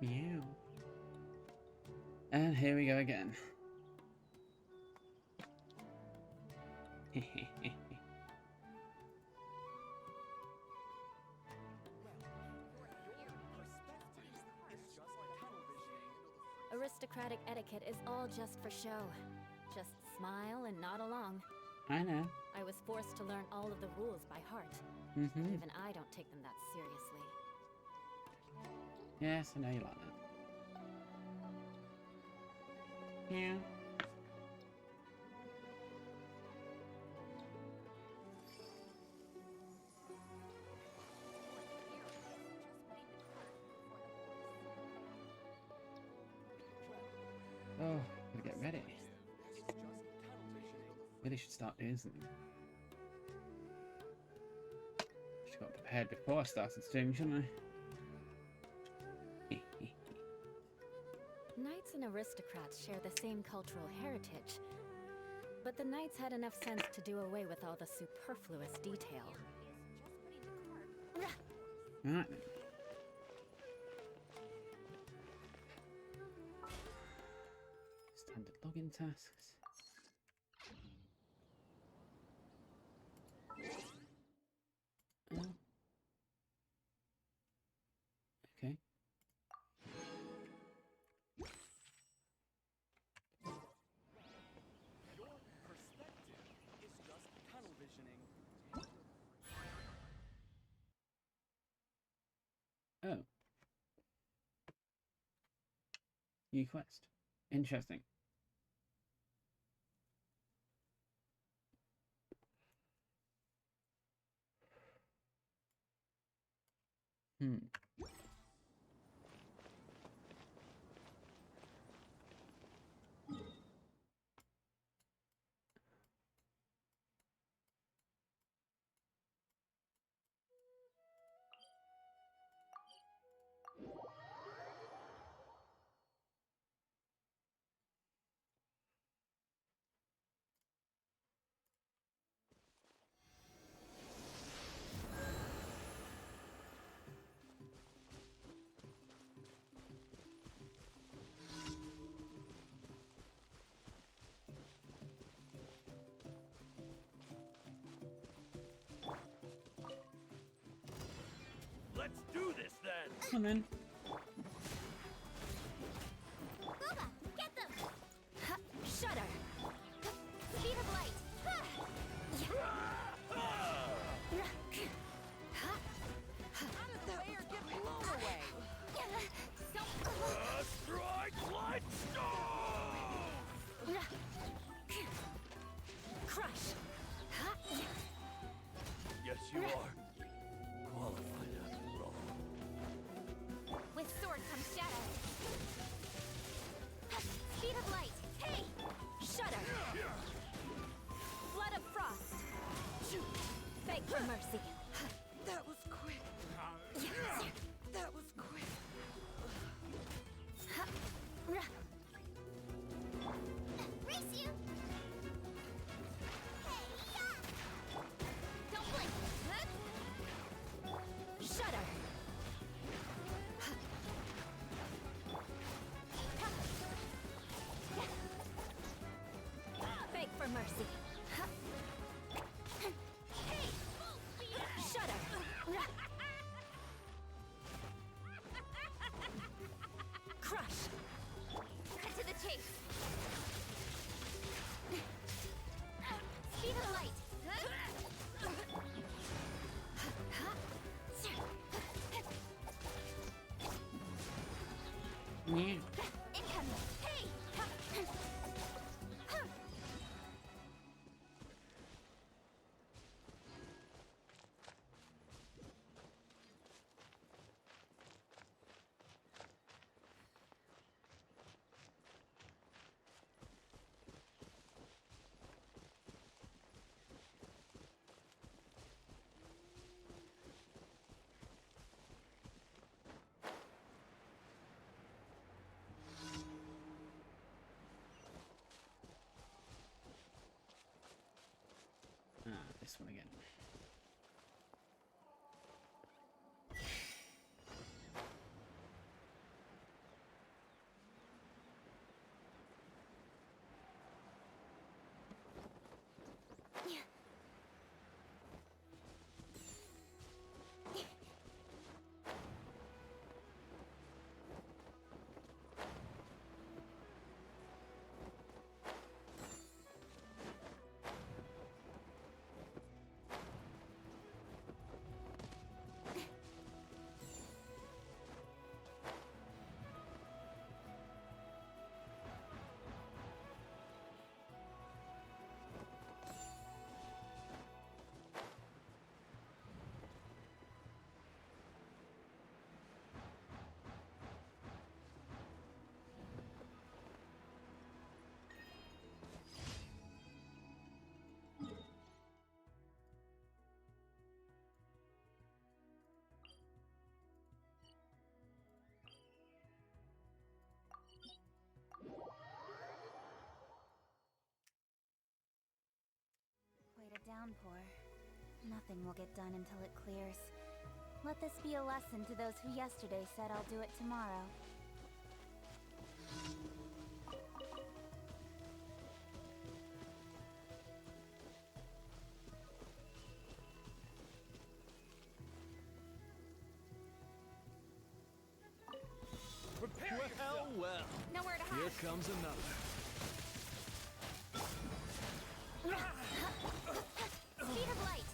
Meow. And here we go again. Aristocratic etiquette is all just for show. Just smile and nod along. I know. I was forced to learn all of the rules by heart. Even I don't take them that seriously. Yes, I know you like that. Meow. Oh, gotta get ready. Really should start doing something. Should have got prepared before I started streaming, shouldn't I? Knights and aristocrats share the same cultural heritage, but the knights had enough sense to do away with all the superfluous detail. Right then. Standard login tasks. Oh. Okay. Your perspective is just tunnel visioning. Oh. New quest. Interesting. Let's do this then! Come on. Booba, get them! Shudder! Speed of light! Out of the way or get blown away! Strike light stone! Crush! Yes, you are. Qualified after all. With sword comes shadow. Speed of light. Hey! Shudder. Flood of frost. Beg for mercy. That was quick. That was quick. Race you. Don't blink. Shudder. Beg for mercy. Hey! Shudder! Crush! Cut to the chase! Speed of light! Meow. Incoming! Hey! This one again. downpour. Nothing will get done until it clears. Let this be a lesson to those who yesterday said I'll do it tomorrow. Prepare yourself. Well, Nowhere to hide. here comes another. Speed of light.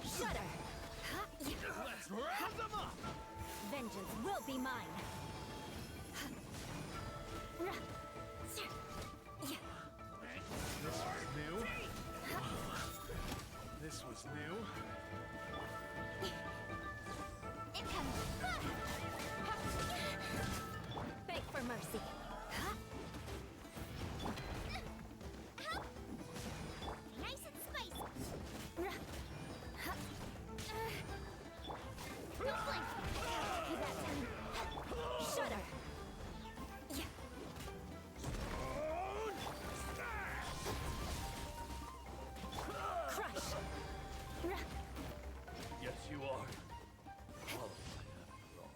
Shudder. Let's round them up. Vengeance will be mine. This was new. This was new. Incoming. Beg for mercy. Nice and spicy. No blink. You got time. Shudder. Crush. Yes, you are. Qualified after all.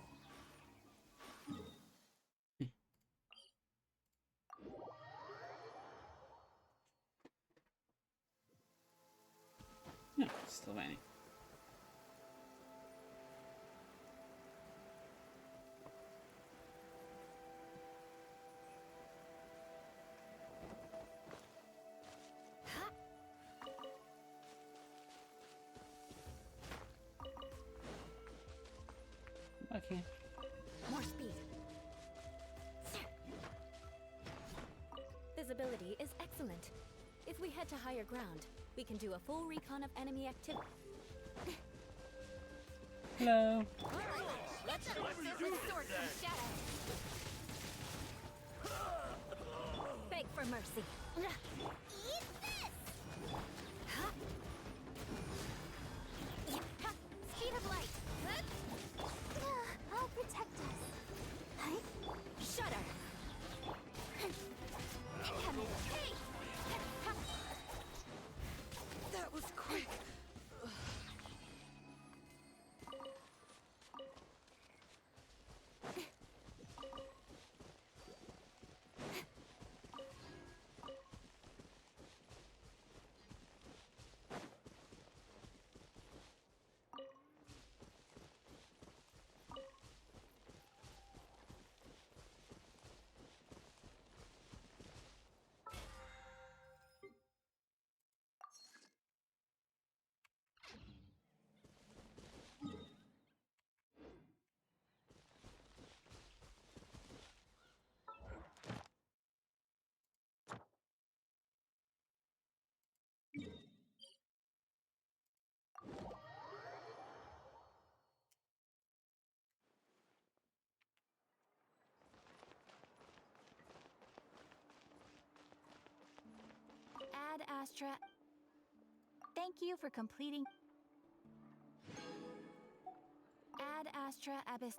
No, still waiting. Okay. More speed. Visibility is excellent. If we head to higher ground, we can do a full recon of enemy activity. Hello. Let's sword some shadow. Beg for mercy. Eat this! Speed of light. I'll protect us. Shudder. Incoming. Hey! That was quick. Ad Astra. Thank you for completing. Ad Astra Abyss.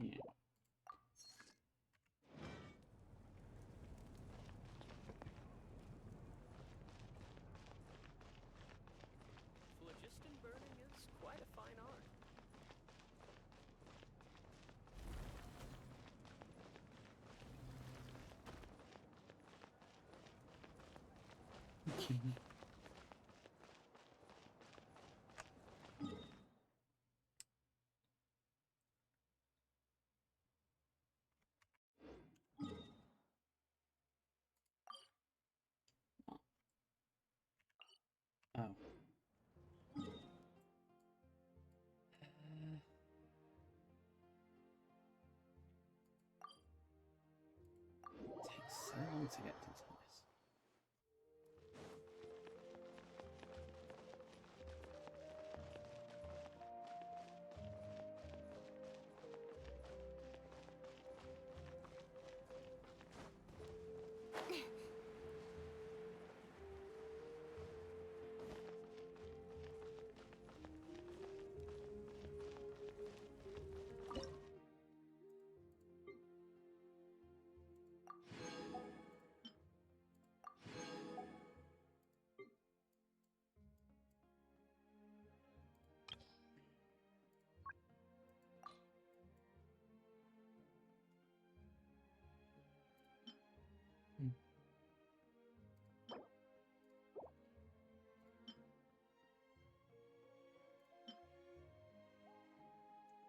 Yeah. Phlogiston burning is quite a fine art. Oh. Takes so long to get to this place.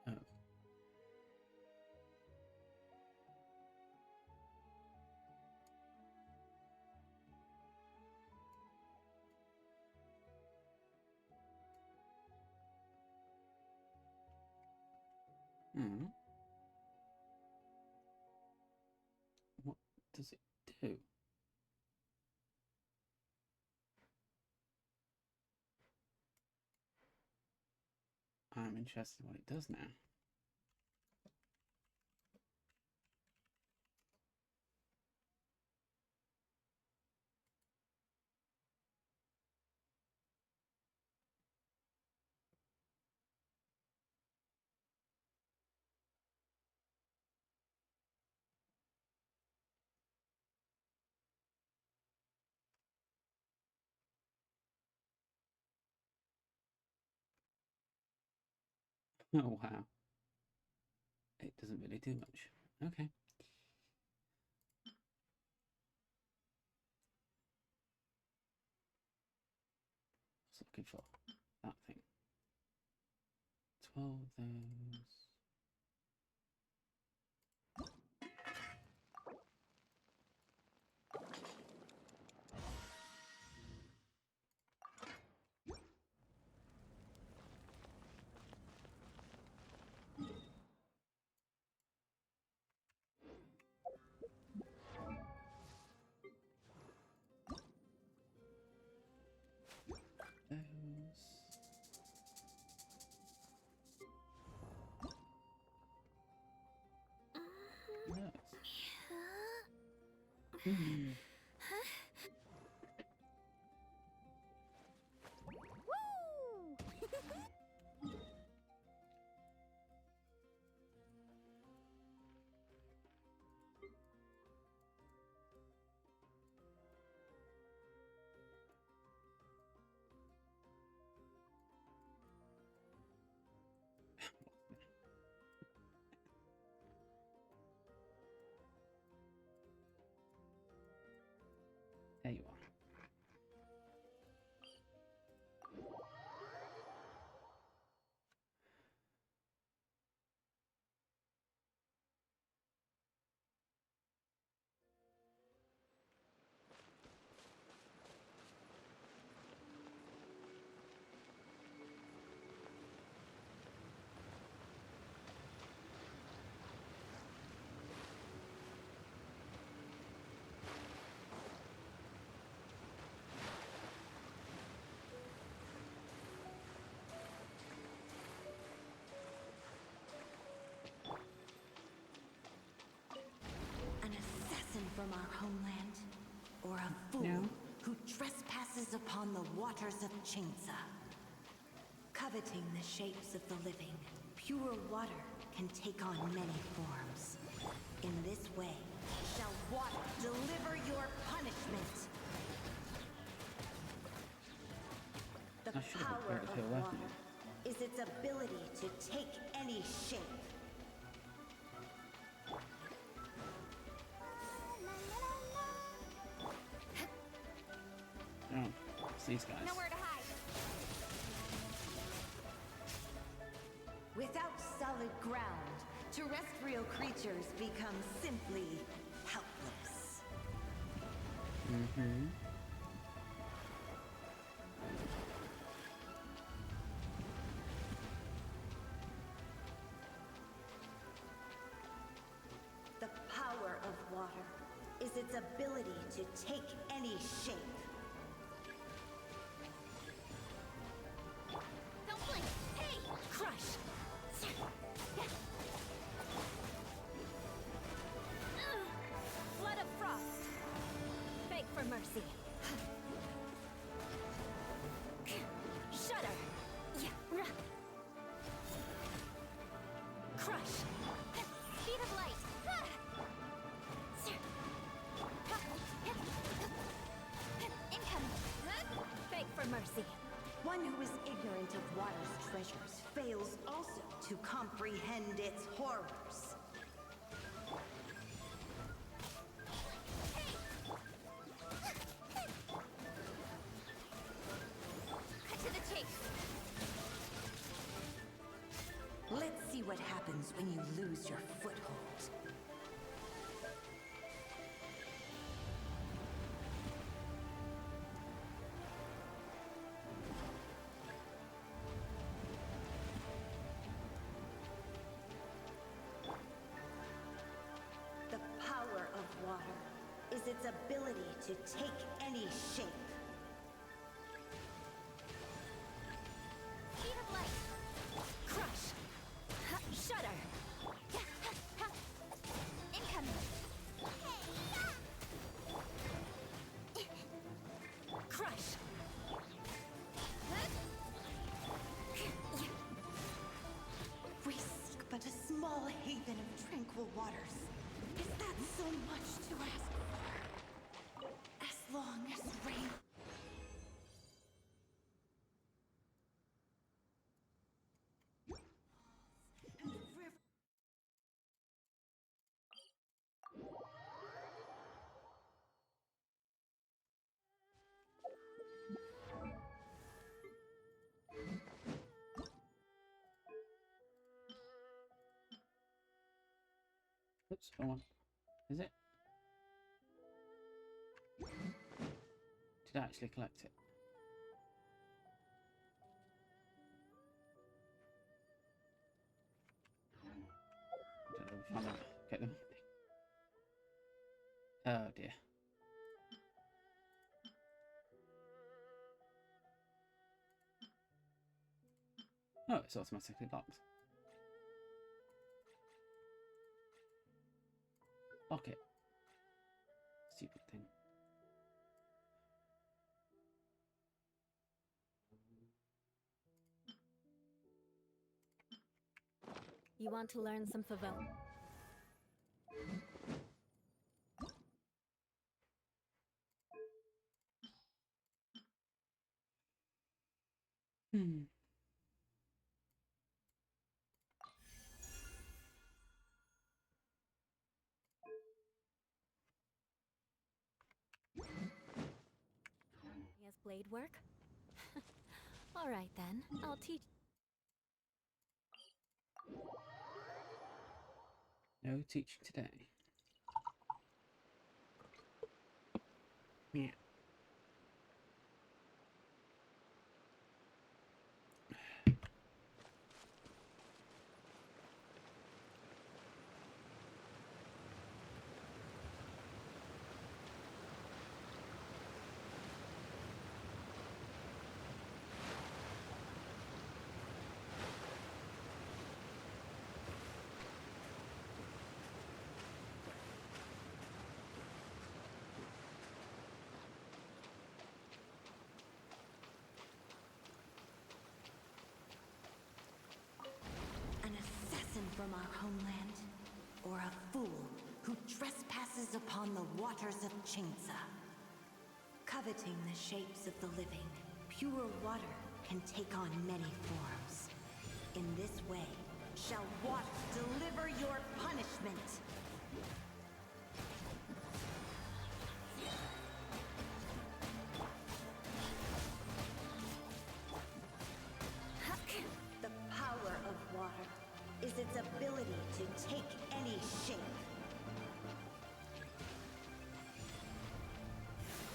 Oh. Hmm. What does it do? I'm interested in what it does now. Oh wow. It doesn't really do much. Okay. What's it looking for? That thing. 12 of those. Those. Those. Hmm. waters of Chainsa. Coveting the shapes of the living, pure water can take on many forms. In this way, shall water deliver your punishment. The I should have power prepared a of heal weapon. water is its ability to take any shape. Oh, it's these guys. Nowhere to hide. Without solid ground, terrestrial creatures become simply helpless. Mm-hmm. The power of water is its ability to take any shape. Don't blink. Hey! Crush! Flood of frost. Beg for mercy. Shudder! Crush! Speed of light. Incoming. Beg for mercy. One who is ignorant of water's treasures fails also to comprehend its horrors. Cut to the chase. Let's see what happens when you lose your foothold. The power of water is its ability to take any shape. Speed of light. Crush! Shudder! Incoming. Crush! We seek but a small haven of tranquil waters. Is that so much to ask for? As long as rain... and river... Oops, wrong one. Is it? Did I actually collect it? I don't know if I'm gonna get them. Oh dear. Oh, it's automatically locked. Lock it. Stupid thing. You want to learn some favela? Hmm. Yes, blade work? All right then, I'll teach. No teaching today. Yeah. from our homeland, or a fool who trespasses upon the waters of Chingsa. Coveting the shapes of the living, pure water can take on many forms. In this way, shall water deliver your punishment. The power of water is its ability to take any shape.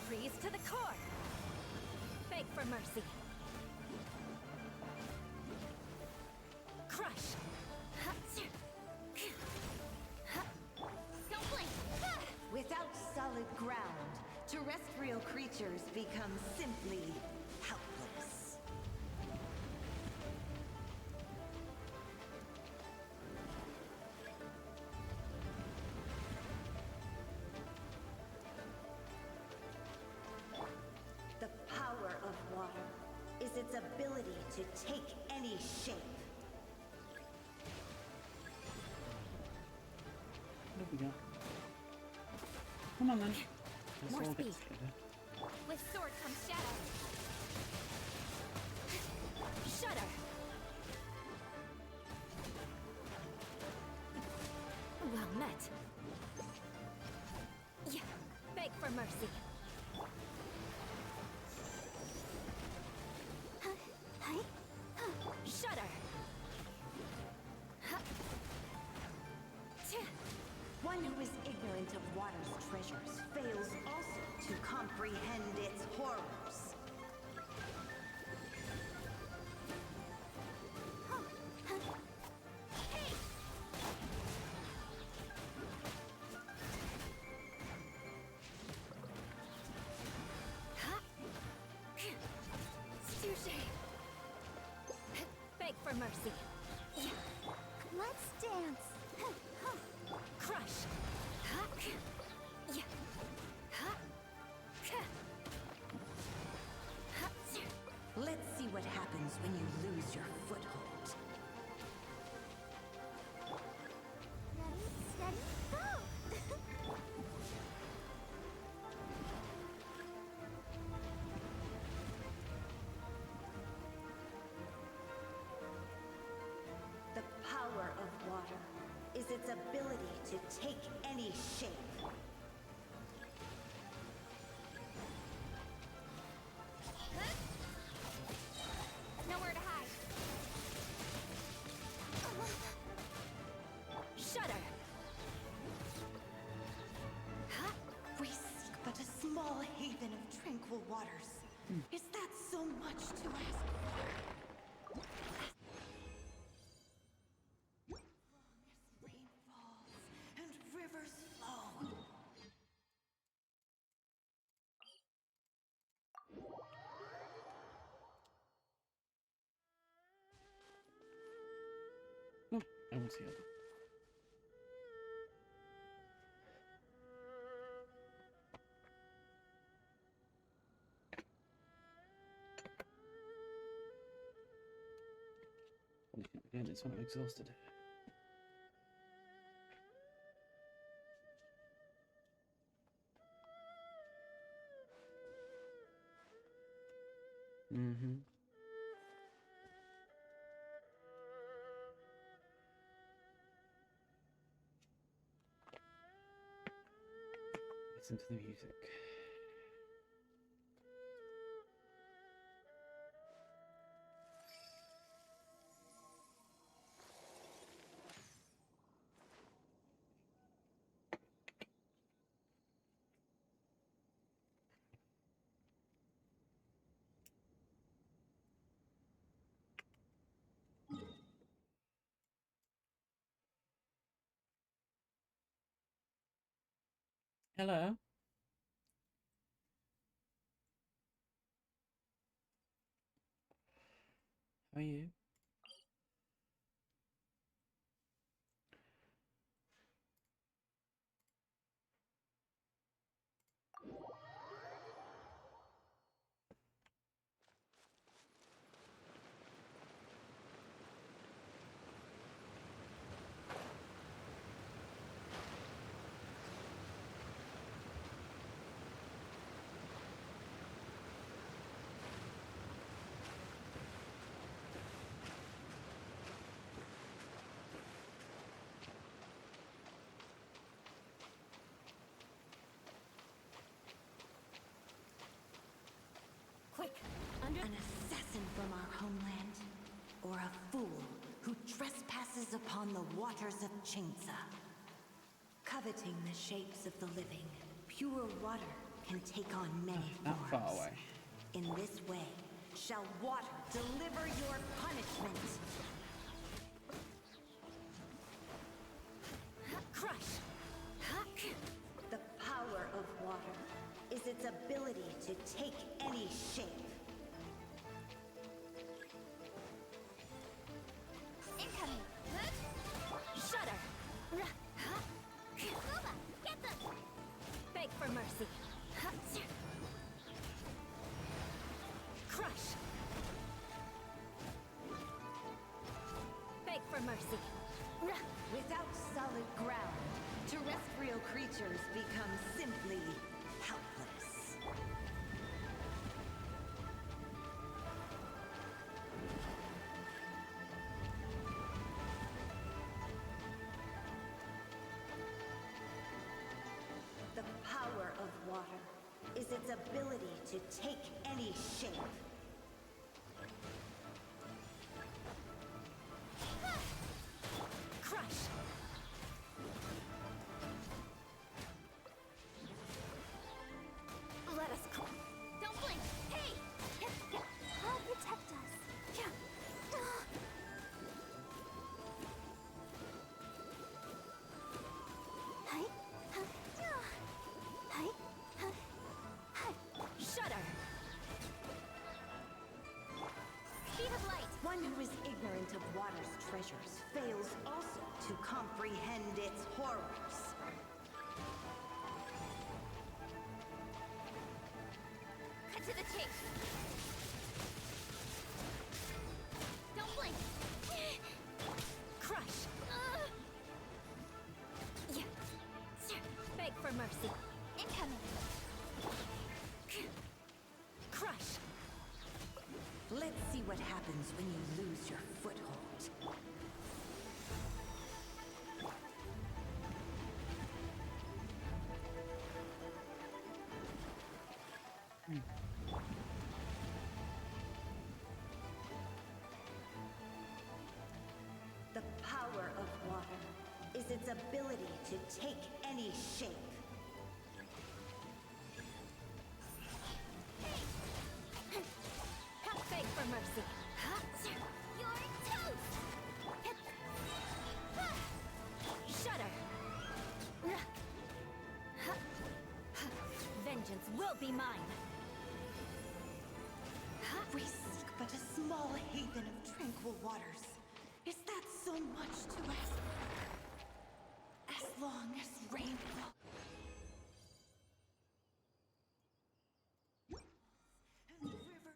Freeze to the core. Beg for mercy. Crush. Don't blink! Without solid ground, terrestrial creatures become simply helpless. The power of water is its ability to take any shape. What have we got? Come on then. Let's More all get speed. together. With sword comes shadow. Shudder. Well met. Yeah. Beg for mercy. Shudder. One who is ignorant of water's treasures fails also to comprehend its horrors. Touche. Beg for mercy. Let's dance! Crush. Yeah. Let's see what happens when you lose your foothold. Ready, steady, go! The power of water is its ability to take any shape. Nowhere to hide. Shudder. We seek but a small haven of tranquil waters. Is that so much to ask for? As rain falls and rivers flow. Oh, I want to see it. Again, it's when I'm exhausted. Mm-hmm. Listen to the music. Hello. How are you? An assassin from our homeland, or a fool who trespasses upon the waters of Chinsa. Coveting the shapes of the living, pure water can take on many Not forms. far away. In this way, shall water deliver your punishment. Crush! The power of water is its ability to take any shape. Incoming! Shudder! Nova, get them! Beg for mercy. Crush! Beg for mercy. Without solid ground, terrestrial creatures become simply helpless. The power of water is its ability to take any shape. Crush! Let us go. Don't blink! Hey! I'll protect us. Hi. Hi. Shudder! Speed of light! One who is ignorant of water's treasures fails also to comprehend its horrors. Cut to the chase! Don't blink! Crush! Yeah. Beg for mercy. Incoming! Crush! Let's see what happens when you lose your foothold. The power of water is its ability to take any shape. Beg for mercy. You're toast! Shudder! Vengeance will be mine. We seek but a small haven of tranquil waters. Is that so much to ask for? As long as rain falls. And the river.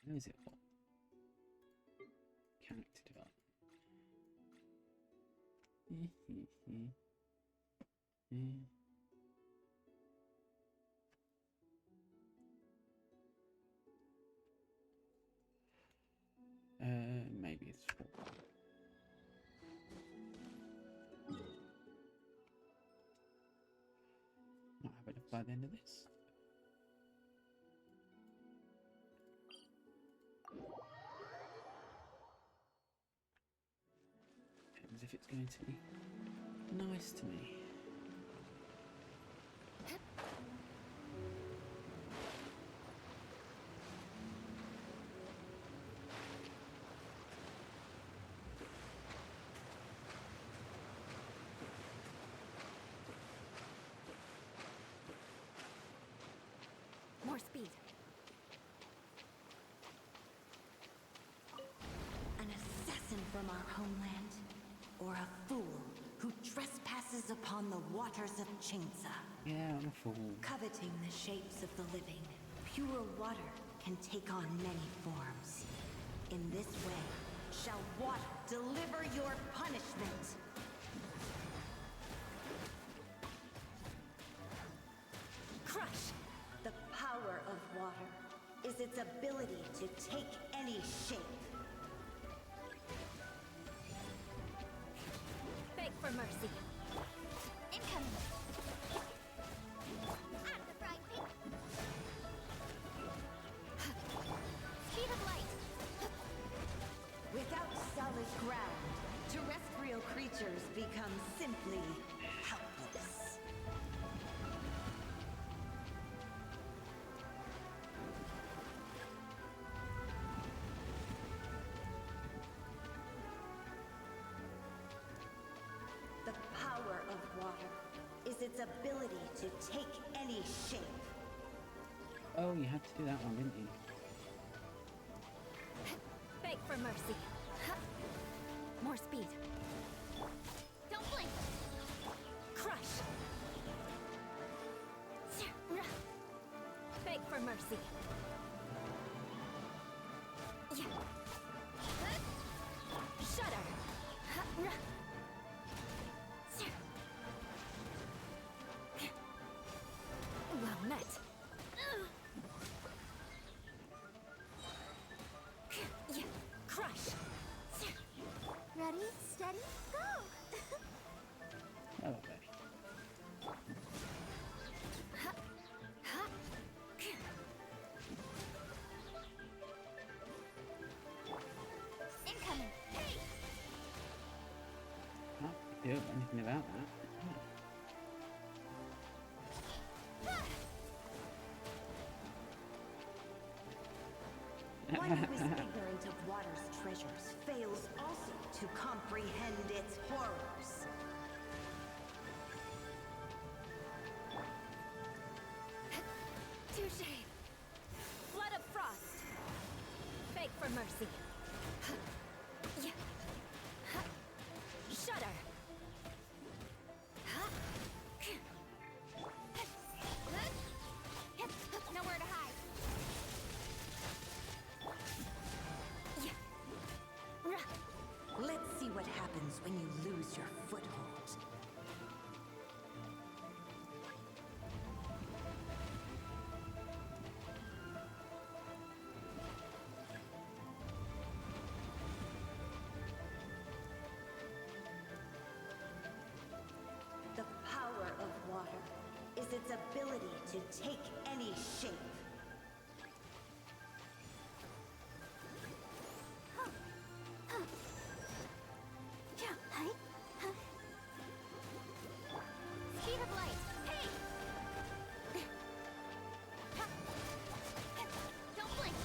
Who is it for? Character development. Maybe it's for. Might have enough by the end of this. As if it's going to be nice to me. More speed. An assassin from our homeland, or a fool who trespasses upon the waters of Chinsa. Yeah, I'm a fool. Coveting the shapes of the living, pure water can take on many forms. In this way, shall water deliver your punishment. is its ability to take any shape. Beg for mercy. Incoming. Out of the frying pan. Speed of light. Without solid ground, terrestrial creatures become simply helpless. The power of water is its ability to take any shape. Oh, you had to do that one, didn't you? Beg for mercy. More speed. Don't blink. Crush. Beg for mercy. Shudder. Well met. Crush. Ready, steady, go! Oh, okay. Incoming. Hey! Can't do anything about that. One who is ignorant of water's treasures fails also to comprehend its horrors. Touche. Flood of frost. Beg for mercy. Shudder. Nowhere to hide. Let's see what happens when you lose your foothold. The power of water is its ability to take any shape. Speed of light. Hey! Don't blink.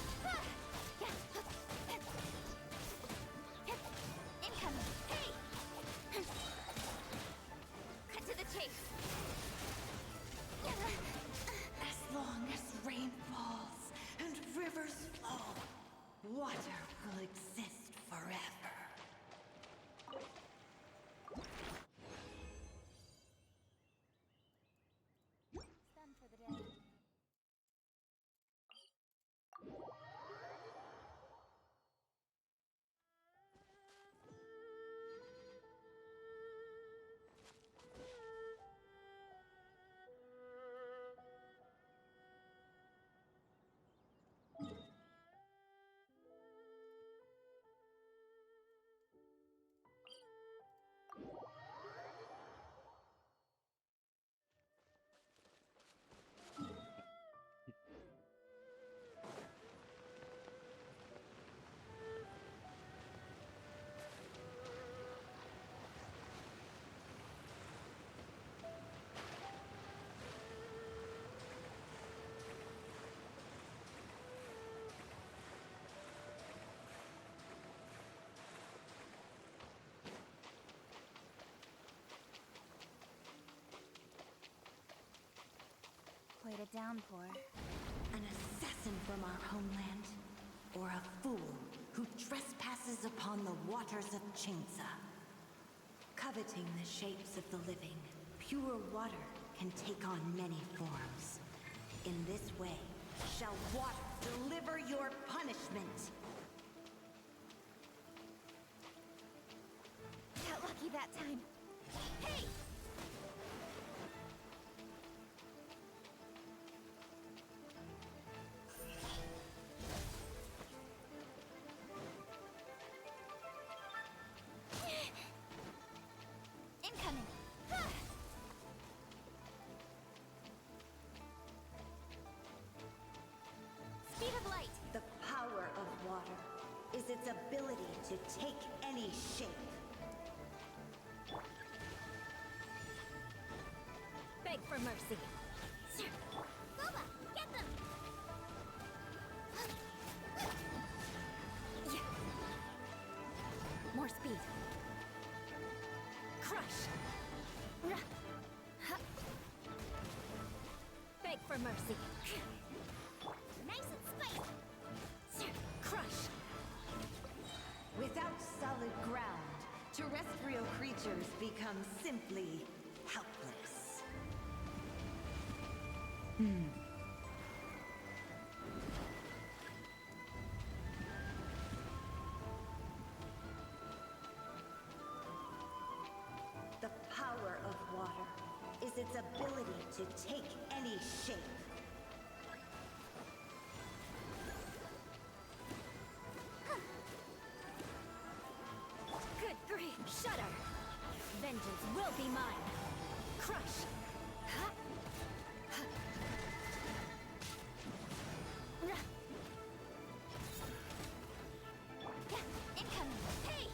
Incoming. Hey! Cut to the chase. As long as rain falls and rivers flow, water will exist forever. Done for the day. Quite a downpour. An assassin from our homeland, or a fool who trespasses upon the waters of Chingsa. Coveting the shapes of the living, pure water can take on many forms. In this way, shall water deliver your punishment. Got lucky that time. Hey! take any shape. Beg for mercy. Boba, get them! More speed. Crush. Beg for mercy. Nice and spicy! Crush. Without solid ground, terrestrial creatures become simply helpless. The power of water is its ability to take any shape. Good grief. Shudder. Vengeance will be mine. Crush. Incoming! Hey!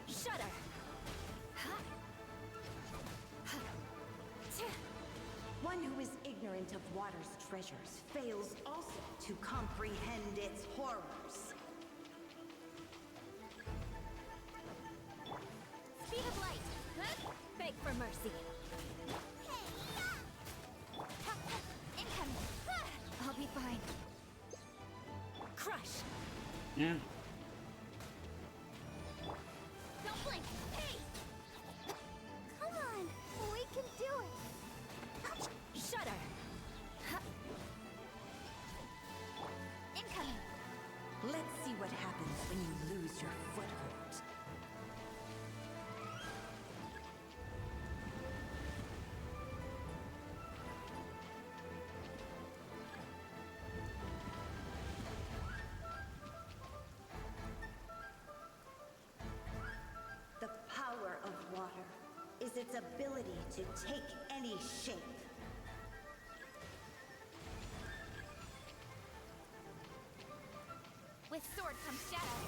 Shudder. One who is ignorant of water's treasures fails also to comprehend its horrors. Speed of light. Beg for mercy. Incoming! I'll be fine. Crush. Yeah. Don't blink! Hey! Come on! We can do it! Shudder. Incoming! Let's see what happens when you lose your foothold. The power of water is its ability to take any shape. With sword comes shadow.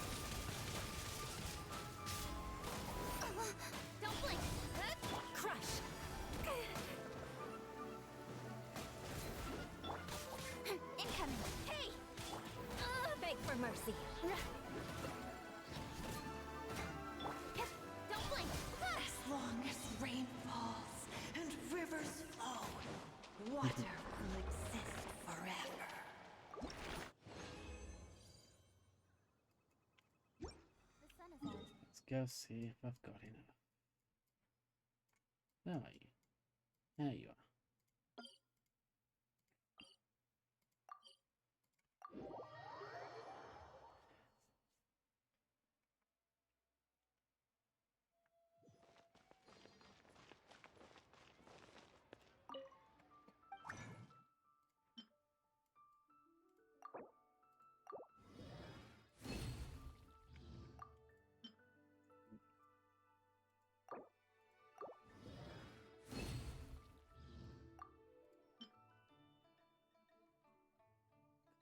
Don't blink! Crush. Incoming! Hey! Beg for mercy. Don't blink! As long as rain falls and rivers flow, water will exist forever. The sun is out. Let's go see if I've got enough. Where are you? There you are.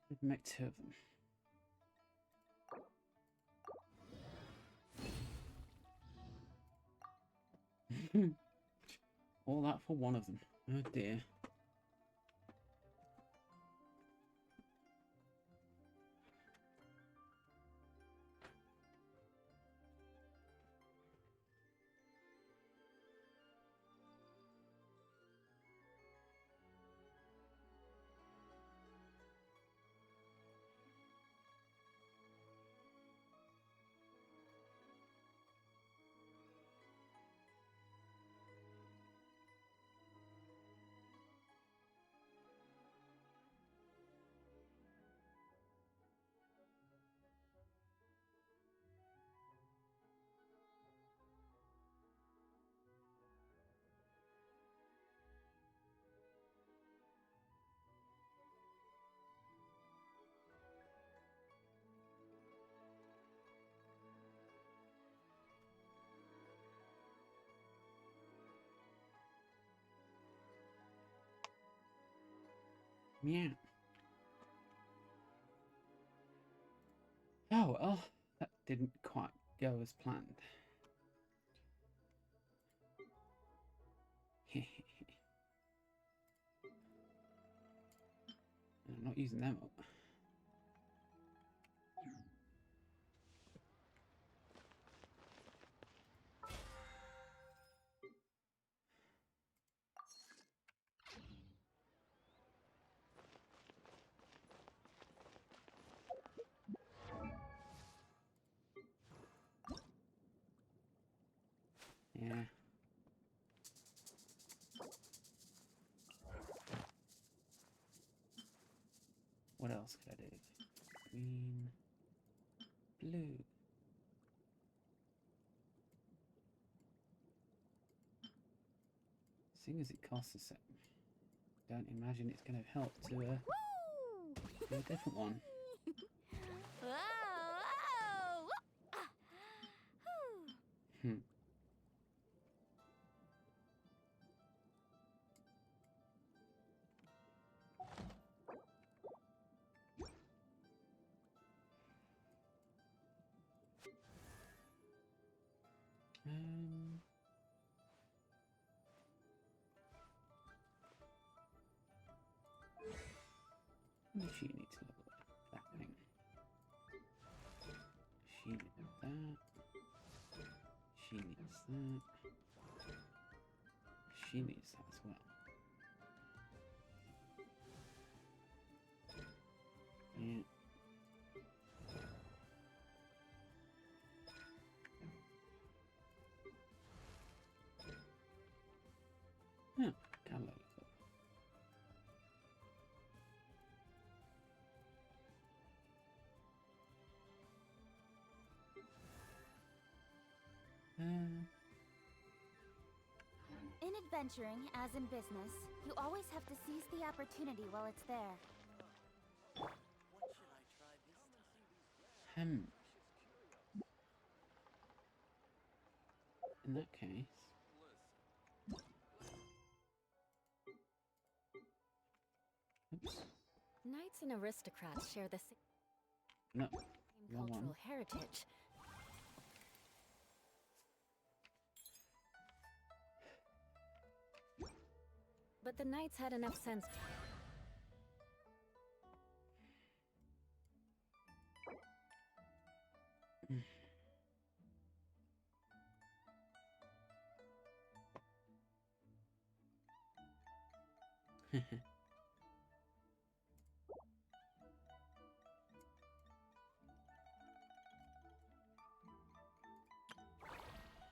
We'd make two of them. All that for one of them. Oh dear. Yeah. Oh well, that didn't quite go as planned. I'm not using them up. Yeah. What else could I do? Green, blue. Seeing as it costs a set, don't imagine it's going to help to Woo! do a different one. Whoa, whoa! Ah. Whew. Hmm. Um, what does she need to level up? That thing. She needs that. She needs that. She needs that as well. Yeah. Yeah, can level it up. In adventuring, as in business, you always have to seize the opportunity while it's there. What should I try this time? In that case, oops, Knights and aristocrats share the same no, wrong cultural one. heritage. But the knights had enough sense to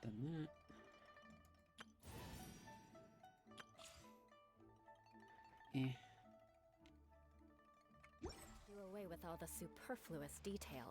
Done that. Eh. do away with all the superfluous detail.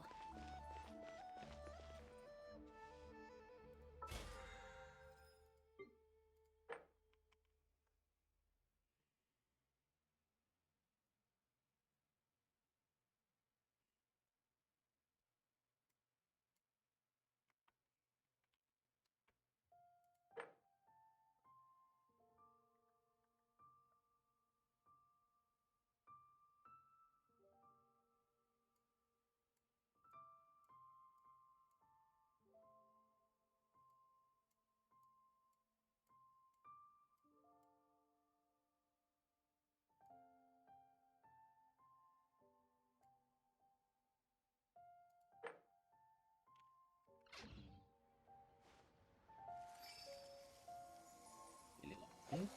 Really like this.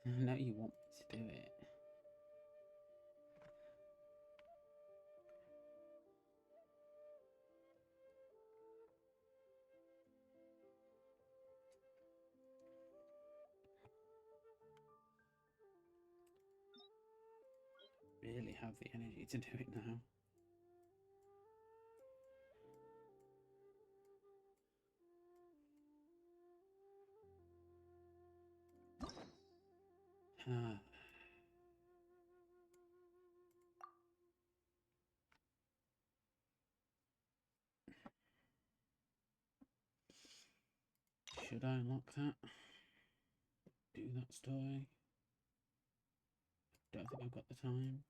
No, you want me to do it. Really have the energy to do it now. Ah. Should I unlock that? Do that story? don't think I've got the time.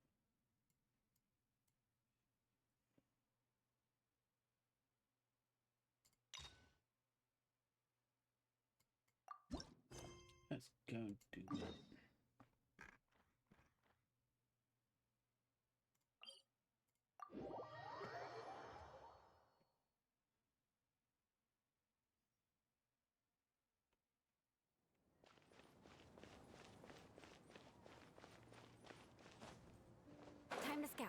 Let's go and do that. Time to scout.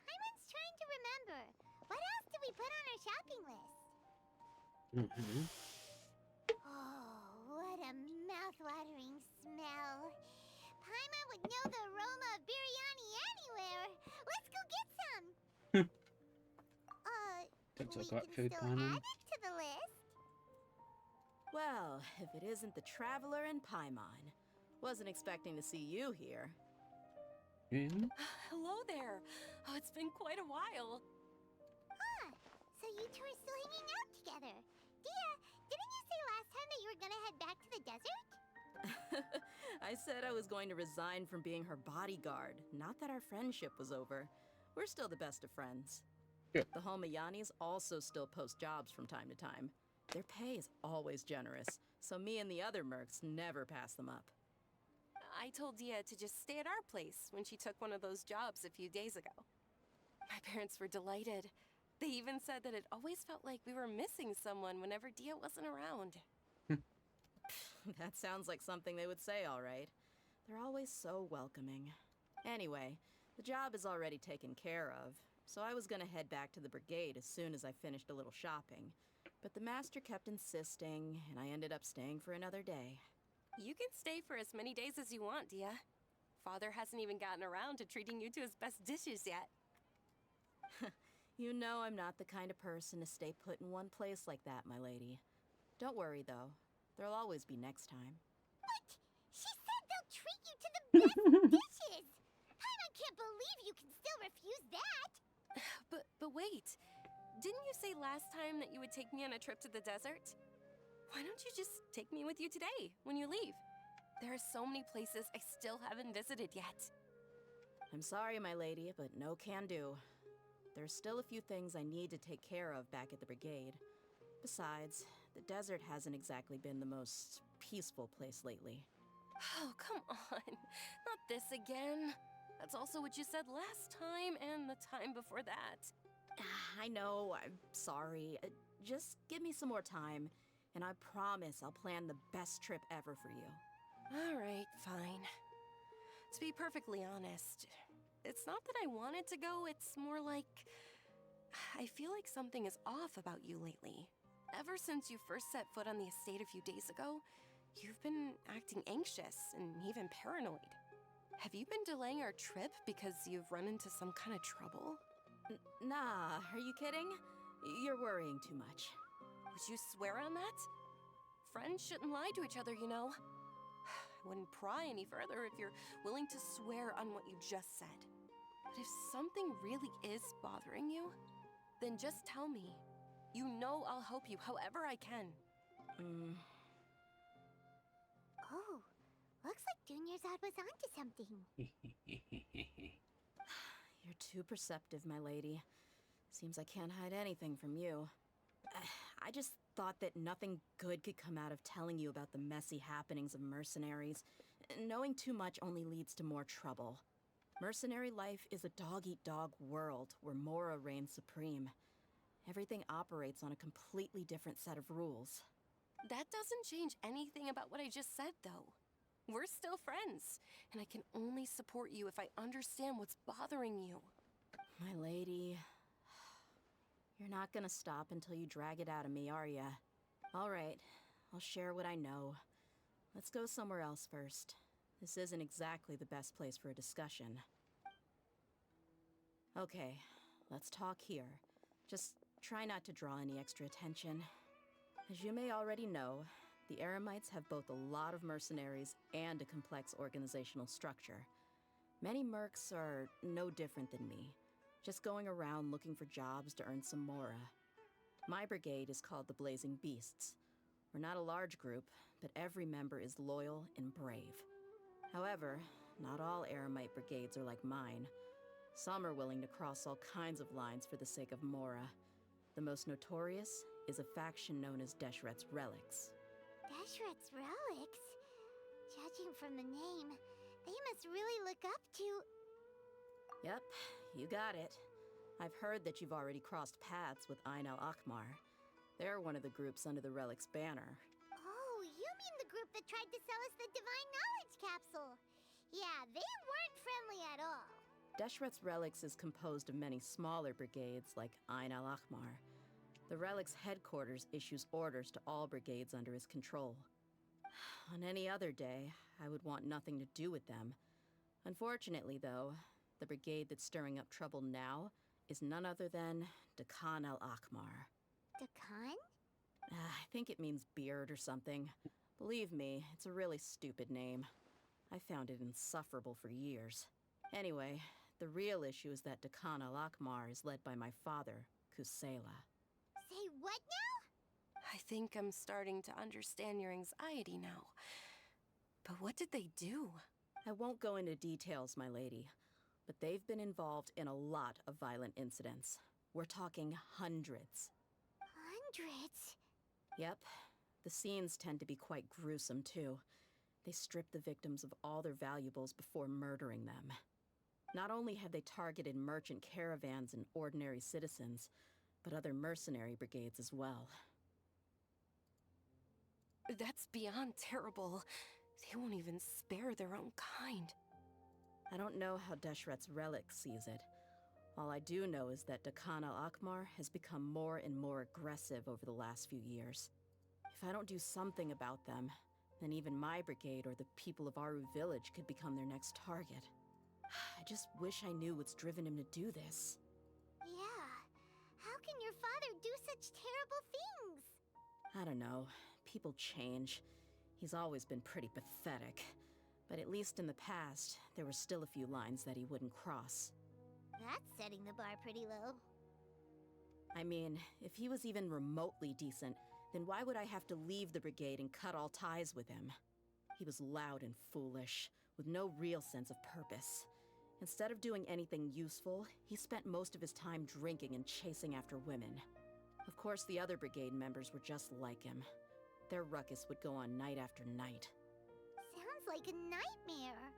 Paimon's trying to remember. What else did we put on our shopping list? Oh, what a mouth-watering smell. Paimon would know the aroma of biryani anywhere. Let's go get some. Don't We talk about can food, still Paimon. add it to the list. Well, if it isn't the Traveler and Paimon. Wasn't expecting to see you here. Really? Hello there. Oh, it's been quite a while. So you two are still hanging out together. Dia, didn't you say last time that you were gonna head back to the desert? I said I was going to resign from being her bodyguard, not that our friendship was over. We're still the best of friends. Yeah. The Homayanis also still post jobs from time to time. Their pay is always generous, so me and the other mercs never pass them up. I told Dia to just stay at our place when she took one of those jobs a few days ago. My parents were delighted. They even said that it always felt like we were missing someone whenever Dia wasn't around. That sounds like something they would say, all right. They're always so welcoming. Anyway, the job is already taken care of, so I was gonna head back to the brigade as soon as I finished a little shopping. But the master kept insisting, and I ended up staying for another day. You can stay for as many days as you want, Dia. Father hasn't even gotten around to treating you to his best dishes yet. You know I'm not the kind of person to stay put in one place like that, my lady. Don't worry, though. There'll always be next time. But she said they'll treat you to the best dishes. Paimon can't believe you can still refuse that. But wait. Didn't you say last time that you would take me on a trip to the desert? Why don't you just take me with you today, when you leave? There are so many places I still haven't visited yet. I'm sorry, my lady, but no can do. There's still a few things I need to take care of back at the brigade. Besides, the desert hasn't exactly been the most peaceful place lately. Oh, come on. Not this again. That's also what you said last time and the time before that. I know, I'm sorry. Just give me some more time, and I promise I'll plan the best trip ever for you. All right, fine. To be perfectly honest, it's not that I wanted to go, it's more like I feel like something is off about you lately. Ever since you first set foot on the estate a few days ago, you've been acting anxious and even paranoid. Have you been delaying our trip because you've run into some kind of trouble? Nah, are you kidding? You're worrying too much. Would you swear on that? Friends shouldn't lie to each other, you know. I wouldn't pry any further if you're willing to swear on what you just said. But if something really is bothering you, then just tell me. You know I'll help you however I can. Oh, looks like Dunyarzad was onto something. You're too perceptive, my lady. Seems I can't hide anything from you. I just thought that nothing good could come out of telling you about the messy happenings of mercenaries. Knowing too much only leads to more trouble. Mercenary life is a dog-eat-dog world where Mora reigns supreme. Everything operates on a completely different set of rules. That doesn't change anything about what I just said, though. We're still friends, and I can only support you if I understand what's bothering you. My lady, you're not gonna stop until you drag it out of me, are ya? All right, I'll share what I know. Let's go somewhere else first. This isn't exactly the best place for a discussion. Okay, let's talk here. Just try not to draw any extra attention. As you may already know, the Eremites have both a lot of mercenaries and a complex organizational structure. Many mercs are no different than me, just going around looking for jobs to earn some mora. My brigade is called the Blazing Beasts. We're not a large group, but every member is loyal and brave. However, not all Eremite brigades are like mine. Some are willing to cross all kinds of lines for the sake of mora. The most notorious is a faction known as Deshret's Relics. Deshret's Relics? Judging from the name, they must really look up to... Yep, you got it. I've heard that you've already crossed paths with Ain al-Akmar. They're one of the groups under the Relic's banner. Oh, you mean the group that tried to sell us the Divine Knowledge Capsule? Yeah, they weren't friendly at all. Deshret's Relics is composed of many smaller brigades like Ain al-Akmar. The Relic's headquarters issues orders to all brigades under his control. On any other day, I would want nothing to do with them. Unfortunately, though, the brigade that's stirring up trouble now is none other than Dakan al-Akmar. Dakan? I think it means beard or something. Believe me, it's a really stupid name. I found it insufferable for years. Anyway, the real issue is that Dakan al-Akmar is led by my father, Kusela. Say what now? I think I'm starting to understand your anxiety now. But what did they do? I won't go into details, my lady, but they've been involved in a lot of violent incidents. We're talking hundreds. Hundreds? Yep. The scenes tend to be quite gruesome, too. They strip the victims of all their valuables before murdering them. Not only have they targeted merchant caravans and ordinary citizens, but other mercenary brigades as well. That's beyond terrible. They won't even spare their own kind. I don't know how Deshret's Relic sees it. All I do know is that Dakan al-Akmar has become more and more aggressive over the last few years. If I don't do something about them, then even my brigade or the people of Aru village could become their next target. I just wish I knew what's driven him to do this. Yeah. How can your father do such terrible things? I don't know. People change. He's always been pretty pathetic. But at least in the past, there were still a few lines that he wouldn't cross. That's setting the bar pretty low. I mean, if he was even remotely decent, then why would I have to leave the brigade and cut all ties with him? He was loud and foolish, with no real sense of purpose. Instead of doing anything useful, he spent most of his time drinking and chasing after women. Of course, the other brigade members were just like him. Their ruckus would go on night after night. Sounds like a nightmare.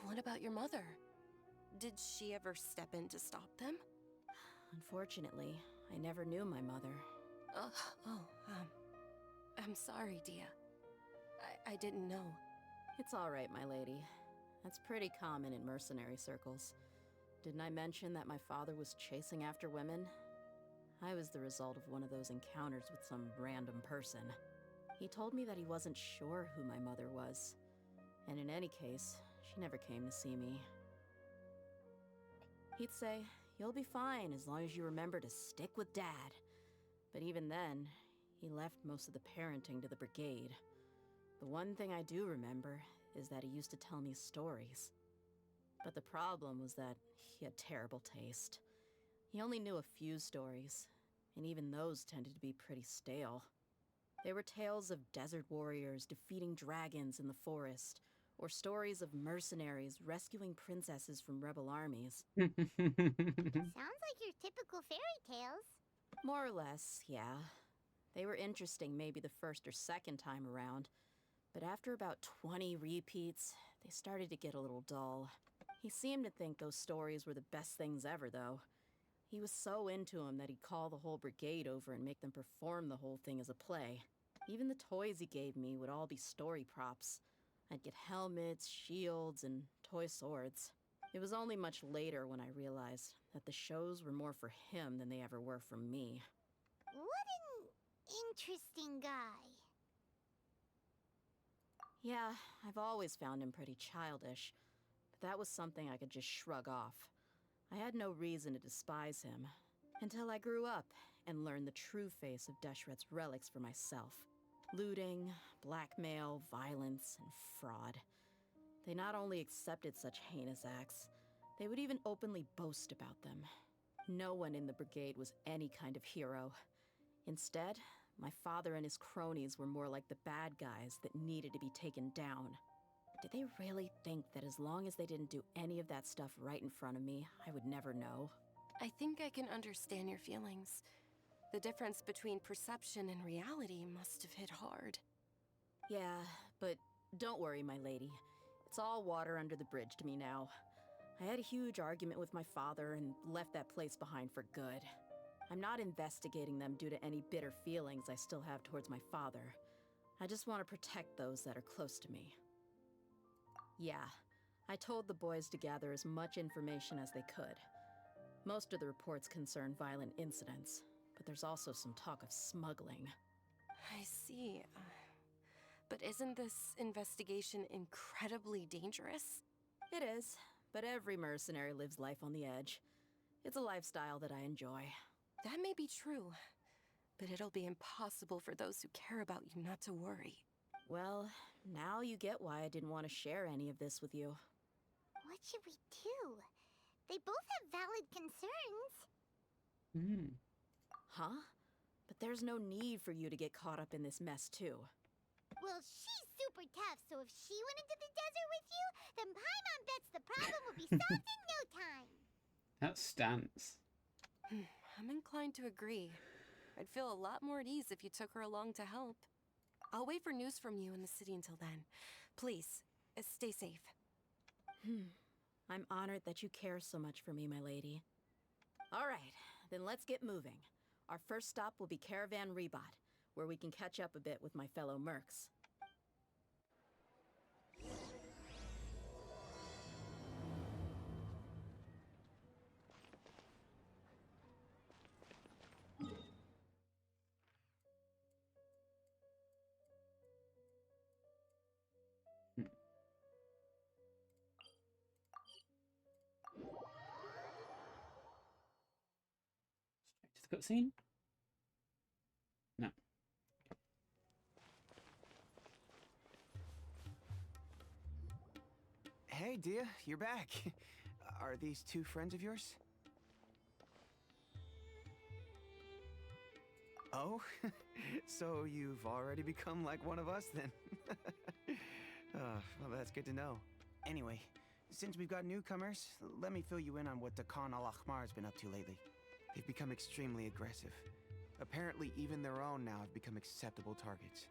What about your mother? Did she ever step in to stop them? Unfortunately, I never knew my mother. I'm sorry, Dia. I didn't know. It's all right, my lady. That's pretty common in mercenary circles. Didn't I mention that my father was chasing after women? I was the result of one of those encounters with some random person. He told me that he wasn't sure who my mother was. And in any case, she never came to see me. He'd say, "You'll be fine as long as you remember to stick with Dad." But even then, he left most of the parenting to the brigade. The one thing I do remember is that he used to tell me stories. But the problem was that he had terrible taste. He only knew a few stories, and even those tended to be pretty stale. They were tales of desert warriors defeating dragons in the forest, or stories of mercenaries rescuing princesses from rebel armies. Sounds like your typical fairy tales. More or less, yeah. They were interesting maybe the first or second time around, but after about 20 repeats, they started to get a little dull. He seemed to think those stories were the best things ever, though. He was so into them that he'd call the whole brigade over and make them perform the whole thing as a play. Even the toys he gave me would all be story props. I'd get helmets, shields, and toy swords. It was only much later when I realized that the shows were more for him than they ever were for me. What an interesting guy. Yeah, I've always found him pretty childish, but that was something I could just shrug off. I had no reason to despise him. Until I grew up and learned the true face of Deshret's relics for myself. Looting, blackmail, violence, and fraud. They not only accepted such heinous acts, they would even openly boast about them. No one in the brigade was any kind of hero. Instead, my father and his cronies were more like the bad guys that needed to be taken down. Did they really think that as long as they didn't do any of that stuff right in front of me, I would never know? I think I can understand your feelings. The difference between perception and reality must have hit hard. Yeah, but don't worry, my lady. It's all water under the bridge to me now. I had a huge argument with my father and left that place behind for good. I'm not investigating them due to any bitter feelings I still have towards my father. I just want to protect those that are close to me. Yeah, I told the boys to gather as much information as they could. Most of the reports concern violent incidents, but there's also some talk of smuggling. I see. But isn't this investigation incredibly dangerous? It is, but every mercenary lives life on the edge. It's a lifestyle that I enjoy. That may be true, but it'll be impossible for those who care about you not to worry. Well, now you get why I didn't want to share any of this with you. What should we do? They both have valid concerns. Hmm. Huh? But there's no need for you to get caught up in this mess, too. Well, she's super tough, so if she went into the desert with you, then Paimon bets the problem will be solved in no time. That stance. I'm inclined to agree. I'd feel a lot more at ease if you took her along to help. I'll wait for news from you in the city until then. Please, stay safe. I'm honored that you care so much for me, my lady. All right, then let's get moving. Our first stop will be Caravan Rebot, where we can catch up a bit with my fellow mercs. Straight to the cutscene? No. Hey, Dia, you're back. Are these two friends of yours? Oh, so you've already become like one of us then? Well, that's good to know. Anyway, since we've got newcomers, let me fill you in on what the Khan al-Ahmar has been up to lately. They've become extremely aggressive. Apparently, even their own now have become acceptable targets.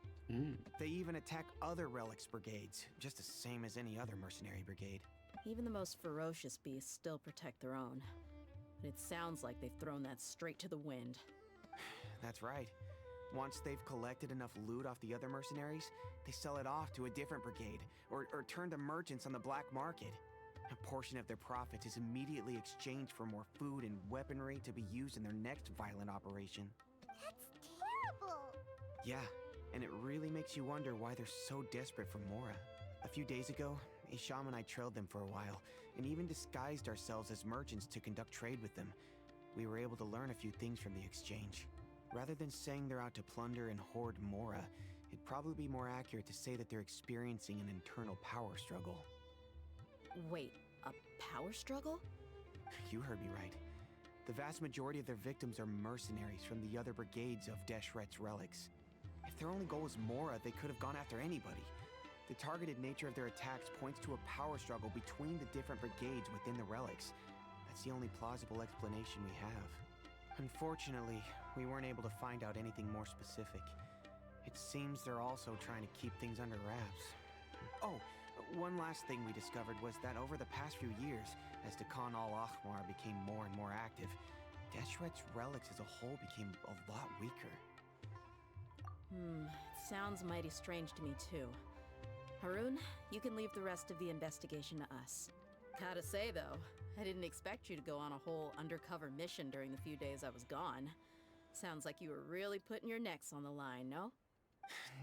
They even attack other relics brigades, just the same as any other mercenary brigade. Even the most ferocious beasts still protect their own. But it sounds like they've thrown that straight to the wind. That's right. Once they've collected enough loot off the other mercenaries, they sell it off to a different brigade, or turn to merchants on the black market. A portion of their profits is immediately exchanged for more food and weaponry to be used in their next violent operation. That's terrible. Yeah, and it really makes you wonder why they're so desperate for Mora. A few days ago, Isham and I trailed them for a while, and even disguised ourselves as merchants to conduct trade with them. We were able to learn a few things from the exchange. Rather than saying they're out to plunder and hoard Mora, it'd probably be more accurate to say that they're experiencing an internal power struggle. Wait, a power struggle? You heard me right. The vast majority of their victims are mercenaries from the other brigades of Deshret's relics. If their only goal was Mora, they could have gone after anybody. The targeted nature of their attacks points to a power struggle between the different brigades within the relics. That's the only plausible explanation we have. Unfortunately, we weren't able to find out anything more specific. It seems they're also trying to keep things under wraps. Oh, one last thing we discovered was that over the past few years, as the Khan al-Ahmar became more and more active, Deshret's relics as a whole became a lot weaker. Sounds mighty strange to me too. Haroon, you can leave the rest of the investigation to us. Gotta say though, I didn't expect you to go on a whole undercover mission during the few days I was gone. Sounds like you were really putting your necks on the line, no?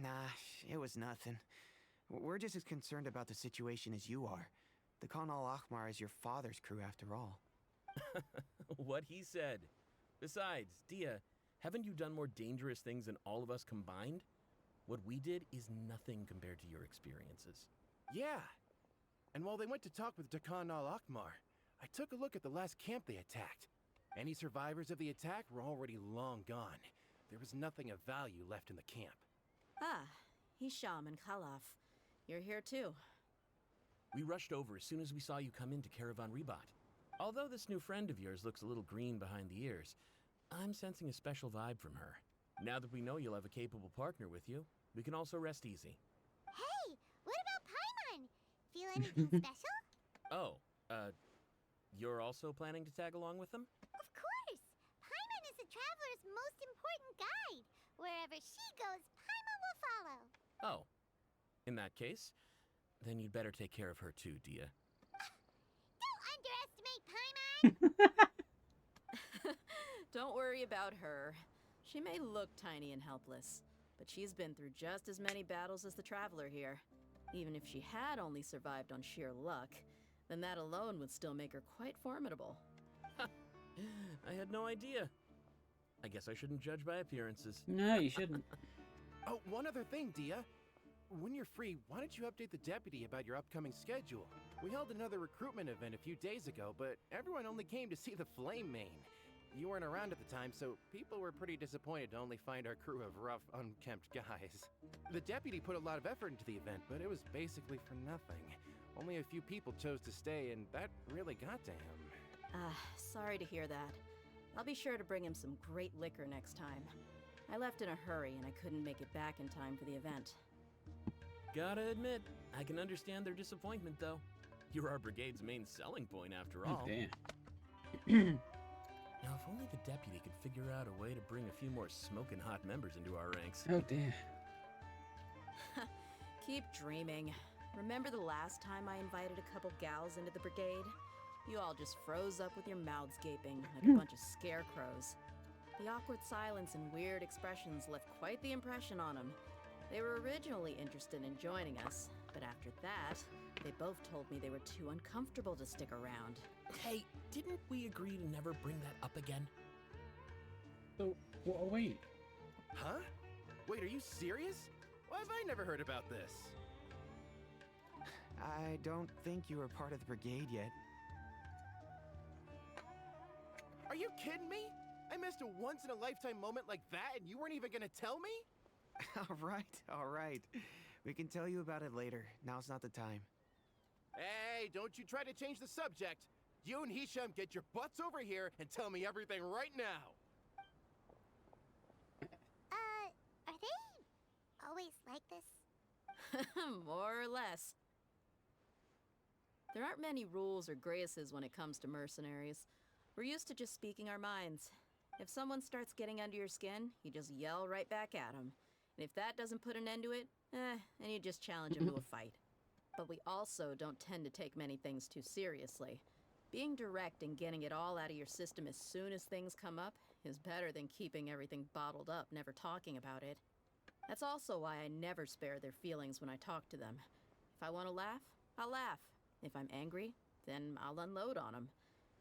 Nah, it was nothing. We're just as concerned about the situation as you are. The Khan al-Ahmar is your father's crew after all. What he said. Besides, Dia, haven't you done more dangerous things than all of us combined? What we did is nothing compared to your experiences. Yeah. And while they went to talk with Dakan al-Akmar, I took a look at the last camp they attacked. Any survivors of the attack were already long gone. There was nothing of value left in the camp. Ah, Hisham and Khalaf. You're here too. We rushed over as soon as we saw you come into Caravan Rebat. Although this new friend of yours looks a little green behind the ears, I'm sensing a special vibe from her. Now that we know you'll have a capable partner with you, we can also rest easy. Hey, what about Paimon? Feel anything special? Oh, you're also planning to tag along with them? Of course! Paimon is the traveler's most important guide. Wherever she goes, Paimon will follow. Oh, in that case, then you'd better take care of her too, Dia. Don't underestimate Paimon! Don't worry about her. She may look tiny and helpless, but she's been through just as many battles as the traveler here. Even if she had only survived on sheer luck, then that alone would still make her quite formidable. I had no idea. I guess I shouldn't judge by appearances. No, you shouldn't. Oh, one other thing, Dia. When you're free, why don't you update the deputy about your upcoming schedule? We held another recruitment event a few days ago, but everyone only came to see the Flame Mane. You weren't around at the time, so people were pretty disappointed to only find our crew of rough, unkempt guys. The deputy put a lot of effort into the event, but it was basically for nothing. Only a few people chose to stay, and that really got to him. Sorry to hear that. I'll be sure to bring him some great liquor next time. I left in a hurry and I couldn't make it back in time for the event. Gotta admit, I can understand their disappointment, though. You're our brigade's main selling point, after all. Oh, dear. Now, if only the deputy could figure out a way to bring a few more smoking hot members into our ranks. Oh, dear. Keep dreaming. Remember the last time I invited a couple gals into the brigade? You all just froze up with your mouths gaping like a bunch of scarecrows. The awkward silence and weird expressions left quite the impression on them. They were originally interested in joining us, but after that, they both told me they were too uncomfortable to stick around. Hey, didn't we agree to never bring that up again? So, what are we? Huh? Wait, are you serious? Why have I never heard about this? I don't think you were part of the brigade yet. Are you kidding me? I missed a once-in-a-lifetime moment like that, and you weren't even gonna tell me? All right. We can tell you about it later. Now's not the time. Hey, don't you try to change the subject. You and Hisham get your butts over here and tell me everything right now. Are they always like this? More or less. There aren't many rules or graces when it comes to mercenaries. We're used to just speaking our minds. If someone starts getting under your skin, you just yell right back at them. And if that doesn't put an end to it, then you just challenge them to a fight. But we also don't tend to take many things too seriously. Being direct and getting it all out of your system as soon as things come up is better than keeping everything bottled up, never talking about it. That's also why I never spare their feelings when I talk to them. If I want to laugh, I'll laugh. If I'm angry, then I'll unload on them.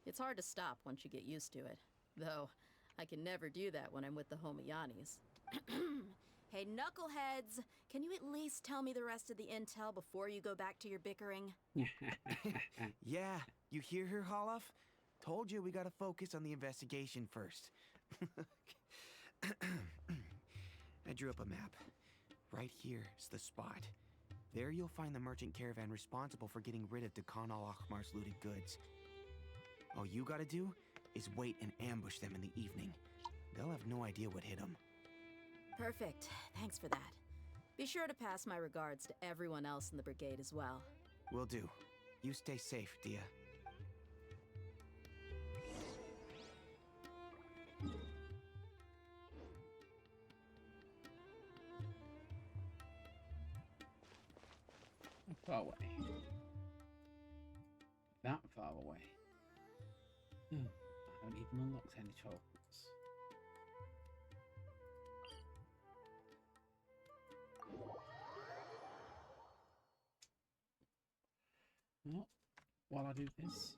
It's hard to stop once you get used to it. Though, I can never do that when I'm with the Homiyanis. Hey, knuckleheads! Can you at least tell me the rest of the intel before you go back to your bickering? Yeah, you hear her, Holloff? Told you we gotta focus on the investigation first. I drew up a map. Right here's the spot. There you'll find the merchant caravan responsible for getting rid of Dakan al-Akmar's looted goods. All you gotta do is wait and ambush them in the evening. They'll have no idea what hit them. Perfect. Thanks for that. Be sure to pass my regards to everyone else in the brigade as well. Will do. You stay safe, Dia. Far away. That far away. I haven't even unlocked any tokens. Well, while I do this,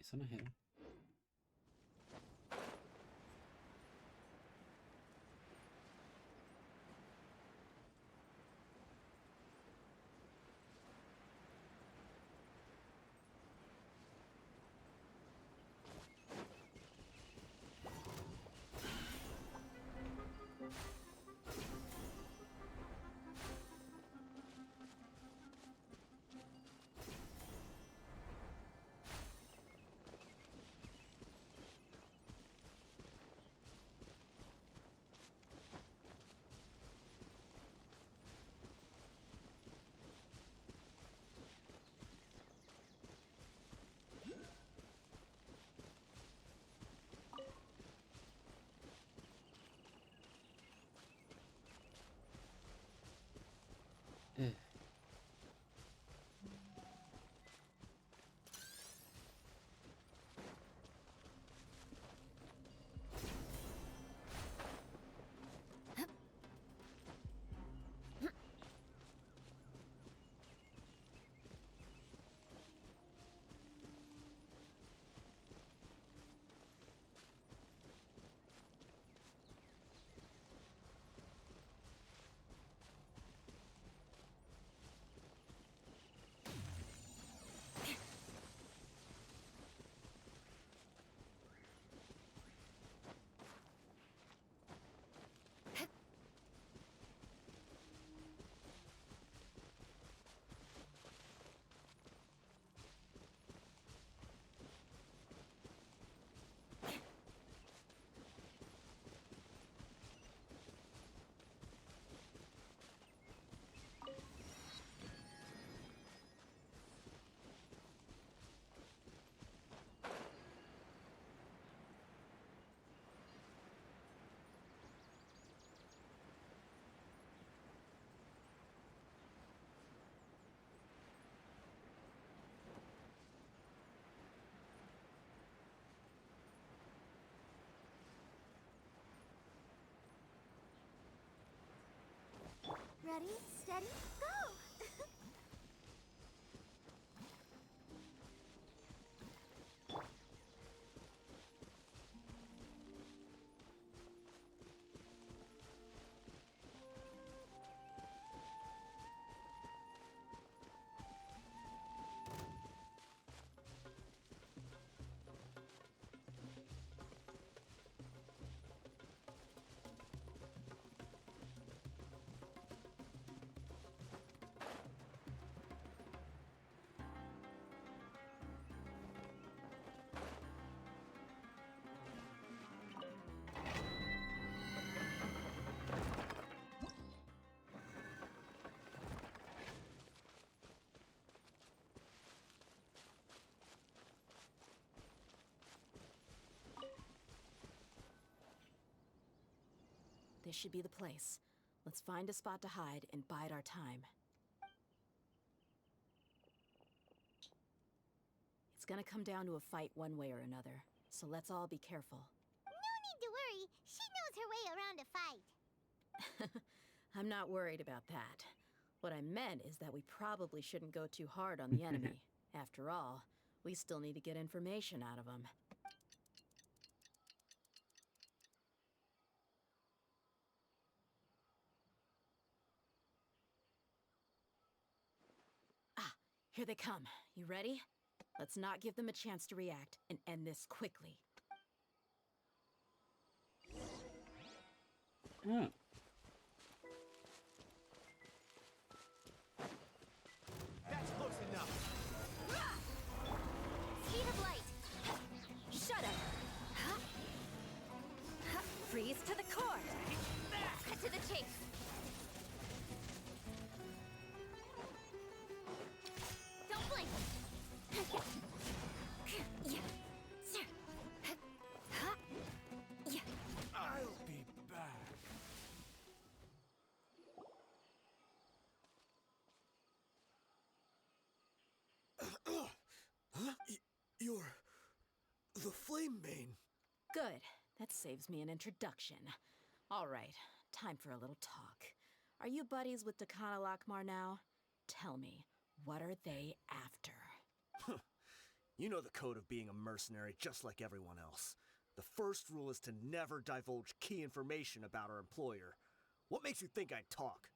It's on a hill. Ugh. Ready, steady, go! This should be the place. Let's find a spot to hide and bide our time. It's gonna come down to a fight one way or another, so let's all be careful. No need to worry. She knows her way around a fight. I'm not worried about that. What I meant is that we probably shouldn't go too hard on the enemy. After all, we still need to get information out of them. Ah, here they come. You ready? Let's not give them a chance to react and end this quickly. Oh. That's close enough. Speed of light. Shut up. Freeze to the core. Cut to the chase. Don't blink. I'll be back. You're the Flame Mane. Good. That saves me an introduction. All right, time for a little talk. Are you buddies with Dakana Lakmar now? Tell me, what are they after? You know the code of being a mercenary just like everyone else. The first rule is to never divulge key information about our employer. What makes you think I'd talk?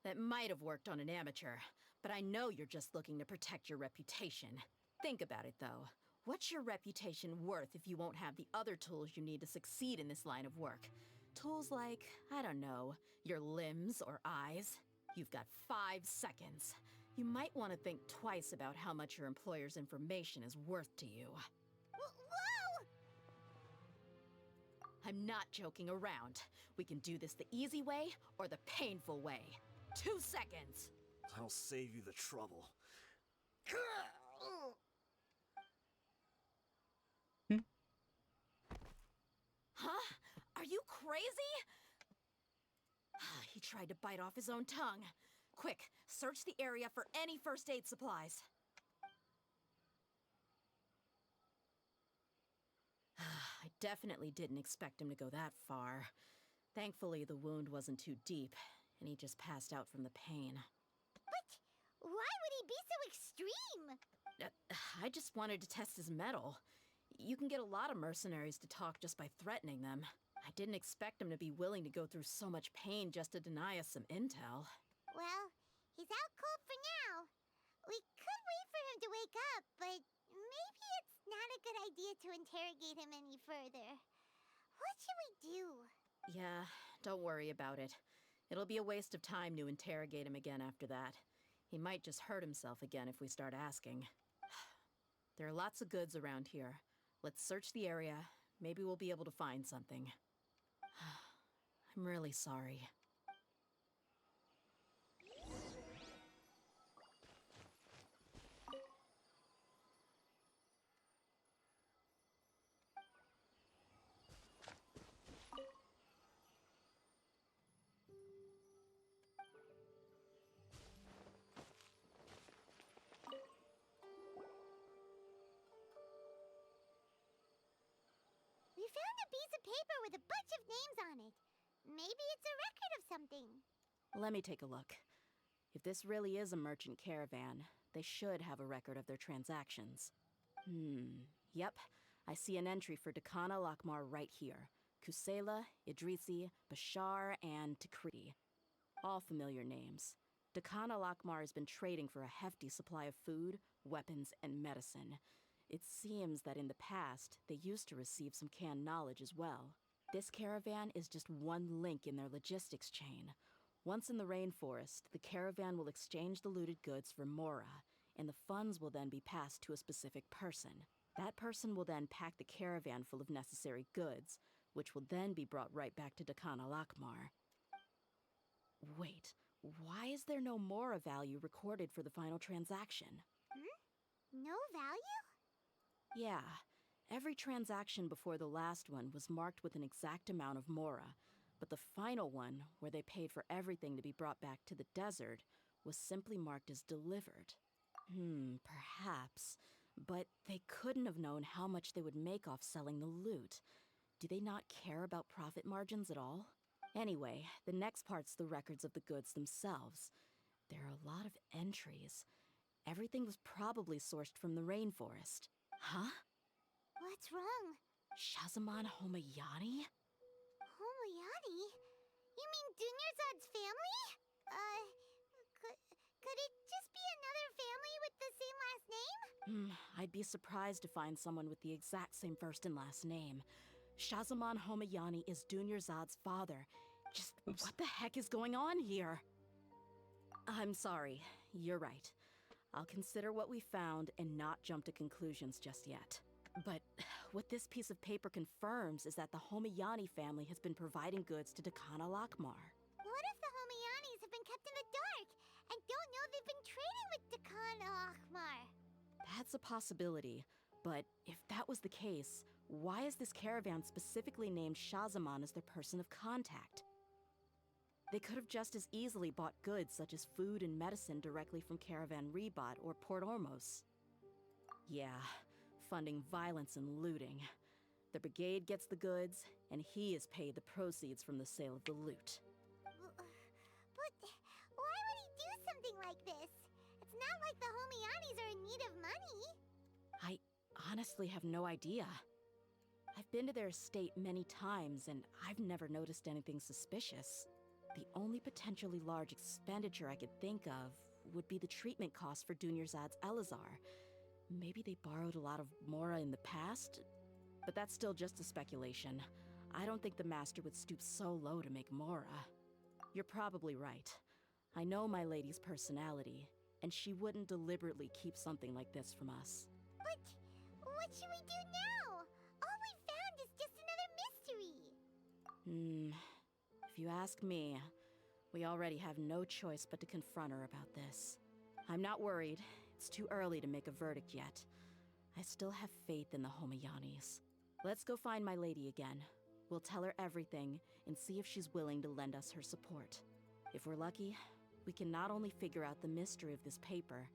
That might have worked on an amateur, but I know you're just looking to protect your reputation. Think about it, though. What's your reputation worth if you won't have the other tools you need to succeed in this line of work? Tools like, I don't know, your limbs or eyes? You've got 5 seconds. You might want to think twice about how much your employer's information is worth to you. Whoa! I'm not joking around. We can do this the easy way or the painful way. 2 seconds! I'll save you the trouble. Huh? Are you crazy? He tried to bite off his own tongue. Quick, search the area for any first aid supplies. I definitely didn't expect him to go that far. Thankfully, the wound wasn't too deep, and he just passed out from the pain. But why would he be so extreme? I just wanted to test his mettle. You can get a lot of mercenaries to talk just by threatening them. I didn't expect him to be willing to go through so much pain just to deny us some intel. Well, he's out cold for now. We could wait for him to wake up, but maybe it's not a good idea to interrogate him any further. What should we do? Yeah, don't worry about it. It'll be a waste of time to interrogate him again after that. He might just hurt himself again if we start asking. There are lots of goods around here. Let's search the area. Maybe we'll be able to find something. I'm really sorry. We found a piece of paper with a bunch of names on it. Maybe it's a record of something. Let me take a look. If this really is a merchant caravan, they should have a record of their transactions. Yep. I see an entry for Dakana Lakmar right here. Kusela, Idrisi, Bashar, and Takriti. All familiar names. Dakana Lakmar has been trading for a hefty supply of food, weapons, and medicine. It seems that in the past, they used to receive some canned knowledge as well. This caravan is just one link in their logistics chain. Once in the rainforest, the caravan will exchange the looted goods for Mora, and the funds will then be passed to a specific person. That person will then pack the caravan full of necessary goods, which will then be brought right back to Dakana Lakmar. Wait, why is there no Mora value recorded for the final transaction? No value? Yeah, every transaction before the last one was marked with an exact amount of Mora, but the final one, where they paid for everything to be brought back to the desert, was simply marked as delivered. Perhaps, but they couldn't have known how much they would make off selling the loot. Do they not care about profit margins at all? Anyway, the next part's the records of the goods themselves. There are a lot of entries. Everything was probably sourced from the rainforest. Huh? What's wrong? Shazaman Homayani? Homoyani? You mean Dunyarzad's family? Could it just be another family with the same last name? I'd be surprised to find someone with the exact same first and last name. Shazaman Homayani is Dunyarzad's father. Just what the heck is going on here? I'm sorry. You're right. I'll consider what we found and not jump to conclusions just yet. But what this piece of paper confirms is that the Homayani family has been providing goods to Dakana Lakmar. What if the Homayanis have been kept in the dark and don't know they've been trading with Dakana Lakmar? That's a possibility, but if that was the case, why is this caravan specifically named Shazaman as their person of contact? They could have just as easily bought goods such as food and medicine directly from Caravan Rebat or Port Ormos. Yeah, funding violence and looting. The brigade gets the goods, and he is paid the proceeds from the sale of the loot. But why would he do something like this? It's not like the Homayanis are in need of money. I honestly have no idea. I've been to their estate many times, and I've never noticed anything suspicious. The only potentially large expenditure I could think of would be the treatment costs for Dunyarzad's Elazar. Maybe they borrowed a lot of Mora in the past? But that's still just a speculation. I don't think the Master would stoop so low to make Mora. You're probably right. I know my lady's personality, and she wouldn't deliberately keep something like this from us. But what should we do now? All we found is just another mystery. If you ask me, we already have no choice but to confront her about this. I'm not worried. It's too early to make a verdict yet. I still have faith in the Homayanis. Let's go find my lady again. We'll tell her everything and see if she's willing to lend us her support. If we're lucky, we can not only figure out the mystery of this paper,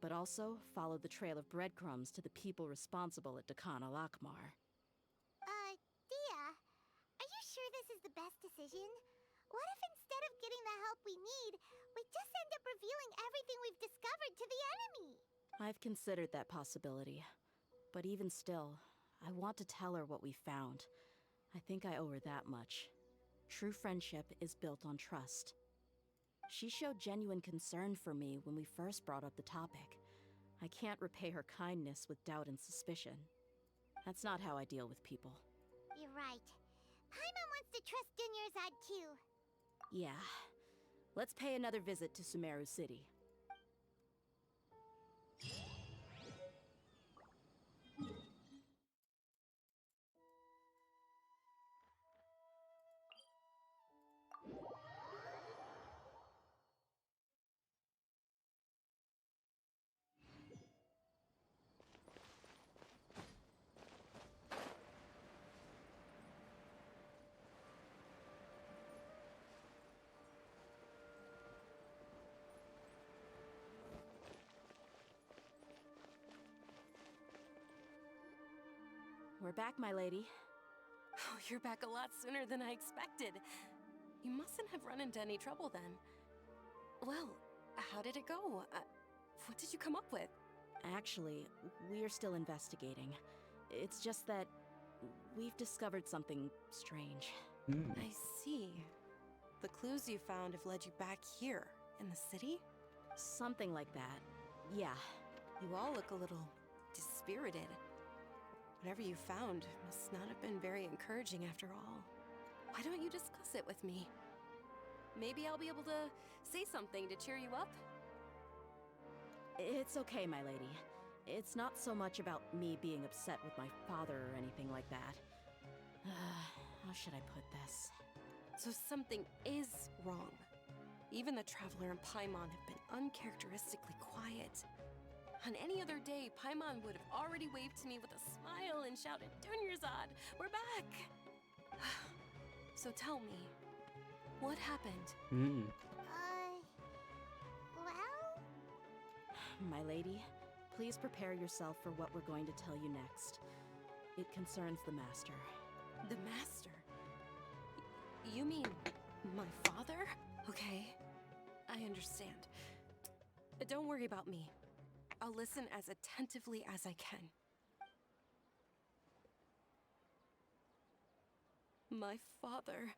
but also follow the trail of breadcrumbs to the people responsible at Dakan al-Akmar. Dia, are you sure this is the best decision? What if instead of getting the help we need, we just end up revealing everything we've discovered to the enemy? I've considered that possibility. But even still, I want to tell her what we found. I think I owe her that much. True friendship is built on trust. She showed genuine concern for me when we first brought up the topic. I can't repay her kindness with doubt and suspicion. That's not how I deal with people. You're right. Paimon wants to trust Dunyarzad too. Yeah. Let's pay another visit to Sumeru City. We're back, my lady. Oh, you're back a lot sooner than I expected. You mustn't have run into any trouble then. Well, how did it go? What did you come up with? Actually, we're still investigating. It's just that we've discovered something strange. I see. The clues you found have led you back here, in the city? Something like that. Yeah. You all look a little dispirited. Whatever you found must not have been very encouraging after all. Why don't you discuss it with me? Maybe I'll be able to say something to cheer you up? It's okay, my lady. It's not so much about me being upset with my father or anything like that. How should I put this? So something is wrong. Even the Traveler and Paimon have been uncharacteristically quiet. On any other day, Paimon would have already waved to me with a smile and shouted, "Dunyarzad, we're back!" So tell me, what happened? Well? My lady, please prepare yourself for what we're going to tell you next. It concerns the Master. The Master? You mean my father? Okay, I understand. Don't worry about me. I'll listen as attentively as I can. My father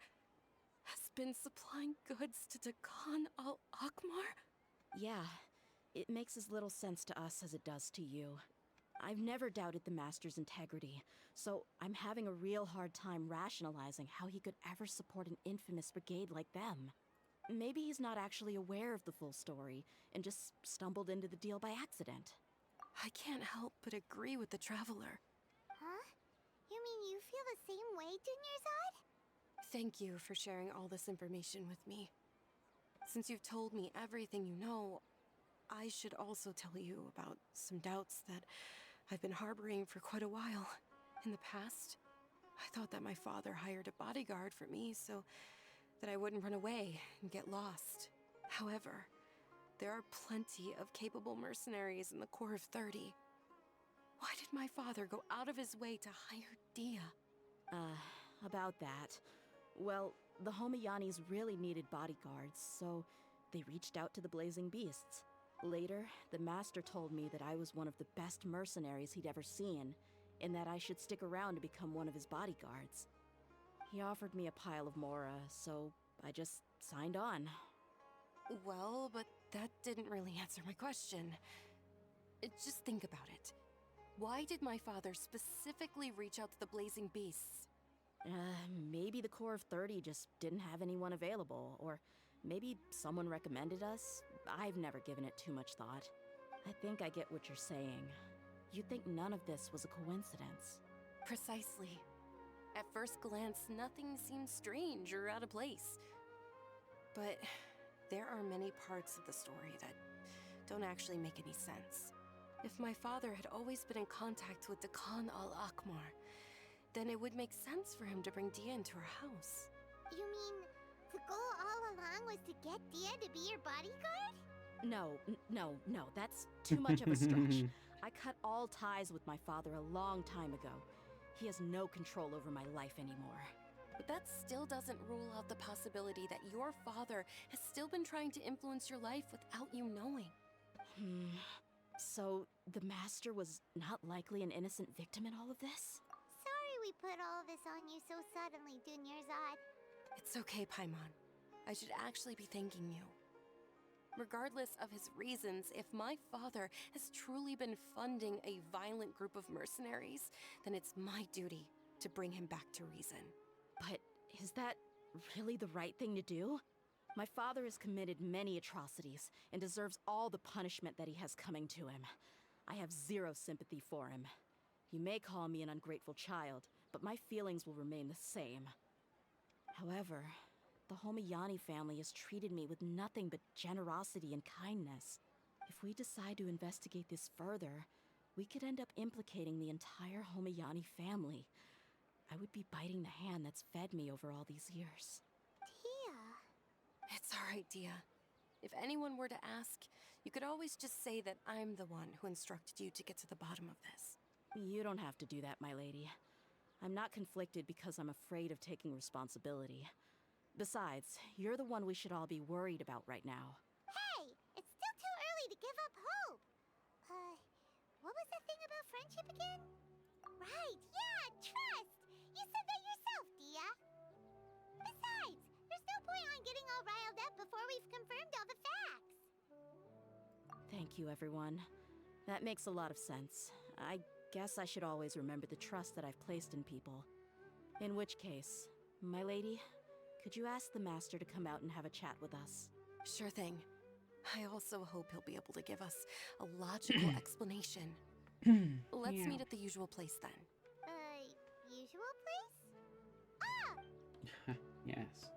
has been supplying goods to Dakan al-Akmar? Yeah, it makes as little sense to us as it does to you. I've never doubted the Master's integrity, so I'm having a real hard time rationalizing how he could ever support an infamous brigade like them. Maybe he's not actually aware of the full story and just stumbled into the deal by accident. I can't help but agree with the Traveler. Huh? You mean you feel the same way, Dunyarzad? Thank you for sharing all this information with me. Since you've told me everything you know, I should also tell you about some doubts that I've been harboring for quite a while. In the past, I thought that my father hired a bodyguard for me so that I wouldn't run away and get lost. However, there are plenty of capable mercenaries in the Corps of 30. Why did my father go out of his way to hire Dia? About that. Well, the Homayanis really needed bodyguards, so they reached out to the Blazing Beasts. Later, the master told me that I was one of the best mercenaries he'd ever seen, and that I should stick around to become one of his bodyguards. He offered me a pile of mora, so I just signed on. Well, but that didn't really answer my question. Just think about it. Why did my father specifically reach out to the Blazing Beasts? Maybe the Corps of 30 just didn't have anyone available, or maybe someone recommended us. I've never given it too much thought. I think I get what you're saying. You think none of this was a coincidence. Precisely. At first glance, nothing seems strange or out of place. But there are many parts of the story that don't actually make any sense. If my father had always been in contact with the Khan al-Akmar, then it would make sense for him to bring Dia into our house. You mean the goal all along was to get Dia to be your bodyguard? No, that's too much of a stretch. I cut all ties with my father a long time ago. He has no control over my life anymore. But that still doesn't rule out the possibility that your father has still been trying to influence your life without you knowing. So, the Master was not likely an innocent victim in all of this? Sorry we put all of this on you so suddenly, Dunyarzad. It's okay, Paimon. I should actually be thanking you. Regardless of his reasons, if my father has truly been funding a violent group of mercenaries, then it's my duty to bring him back to reason. But is that really the right thing to do? My father has committed many atrocities and deserves all the punishment that he has coming to him. I have zero sympathy for him. You may call me an ungrateful child, but my feelings will remain the same. However, the Homayani family has treated me with nothing but generosity and kindness. If we decide to investigate this further, we could end up implicating the entire Homayani family. I would be biting the hand that's fed me over all these years. Dia. It's alright, Dia. If anyone were to ask, you could always just say that I'm the one who instructed you to get to the bottom of this. You don't have to do that, my lady. I'm not conflicted because I'm afraid of taking responsibility. Besides, you're the one we should all be worried about right now. Hey! It's still too early to give up hope! What was that thing about friendship again? Right, yeah, trust! You said that yourself, Dia! Besides, there's no point on getting all riled up before we've confirmed all the facts! Thank you, everyone. That makes a lot of sense. I guess I should always remember the trust that I've placed in people. In which case, my lady, could you ask the Master to come out and have a chat with us? Sure thing. I also hope he'll be able to give us a logical explanation. Let's meet at the usual place then. Usual place? Ah! Yes.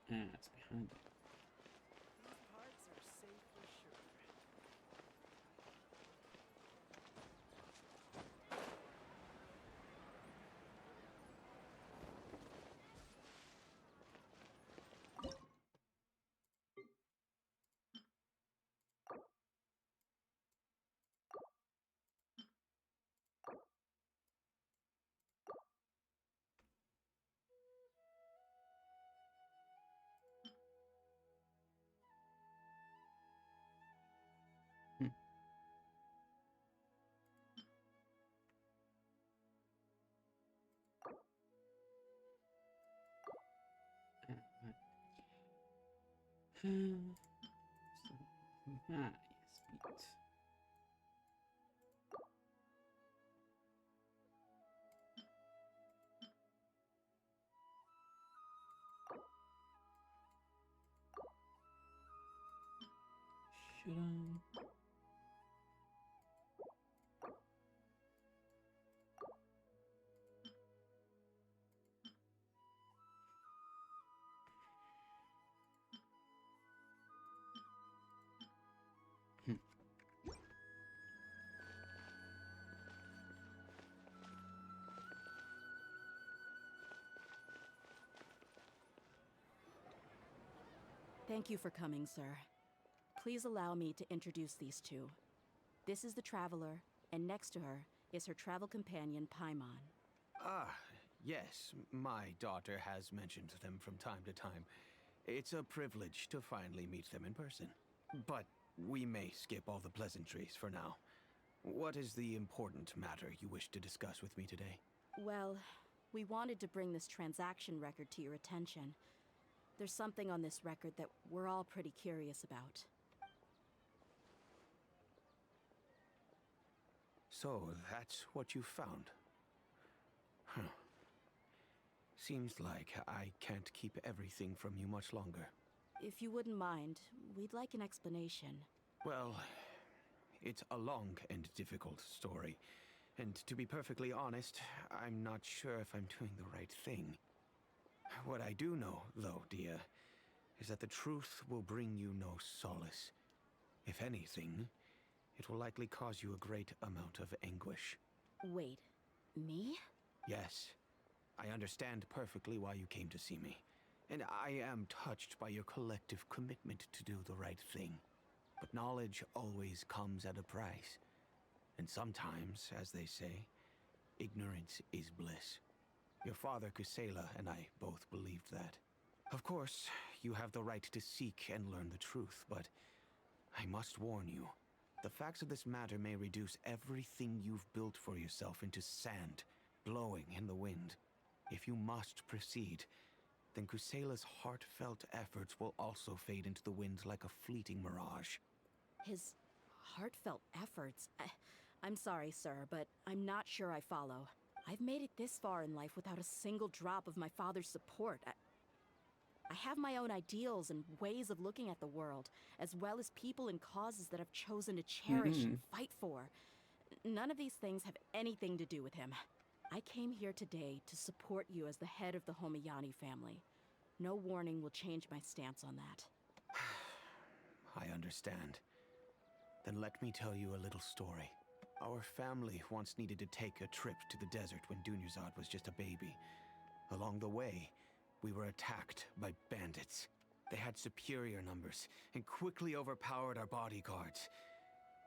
It's behind it. These parts are safe for sure. So, yes, beat. Should I? Thank you for coming, sir. Please allow me to introduce these two. This is the Traveler, and next to her is her travel companion, Paimon. Ah, yes, my daughter has mentioned them from time to time. It's a privilege to finally meet them in person. But we may skip all the pleasantries for now. What is the important matter you wish to discuss with me today? Well, we wanted to bring this transaction record to your attention. There's something on this record that we're all pretty curious about. So, that's what you found. Huh. Seems like I can't keep everything from you much longer. If you wouldn't mind, we'd like an explanation. Well, it's a long and difficult story. And to be perfectly honest, I'm not sure if I'm doing the right thing. What I do know, though, Dia, is that the truth will bring you no solace. If anything, it will likely cause you a great amount of anguish. Wait, me? Yes, I understand perfectly why you came to see me. And I am touched by your collective commitment to do the right thing. But knowledge always comes at a price. And sometimes, as they say, ignorance is bliss. Your father, Kusela, and I both believed that. Of course, you have the right to seek and learn the truth, but I must warn you. The facts of this matter may reduce everything you've built for yourself into sand, blowing in the wind. If you must proceed, then Kusela's heartfelt efforts will also fade into the wind like a fleeting mirage. His heartfelt efforts? I'm sorry, sir, but I'm not sure I follow. I've made it this far in life without a single drop of my father's support. I have my own ideals and ways of looking at the world, as well as people and causes that I've chosen to cherish and fight for. None of these things have anything to do with him. I came here today to support you as the head of the Homiyani family. No warning will change my stance on that. I understand. Then let me tell you a little story. Our family once needed to take a trip to the desert when Dunyazad was just a baby. Along the way, we were attacked by bandits. They had superior numbers and quickly overpowered our bodyguards.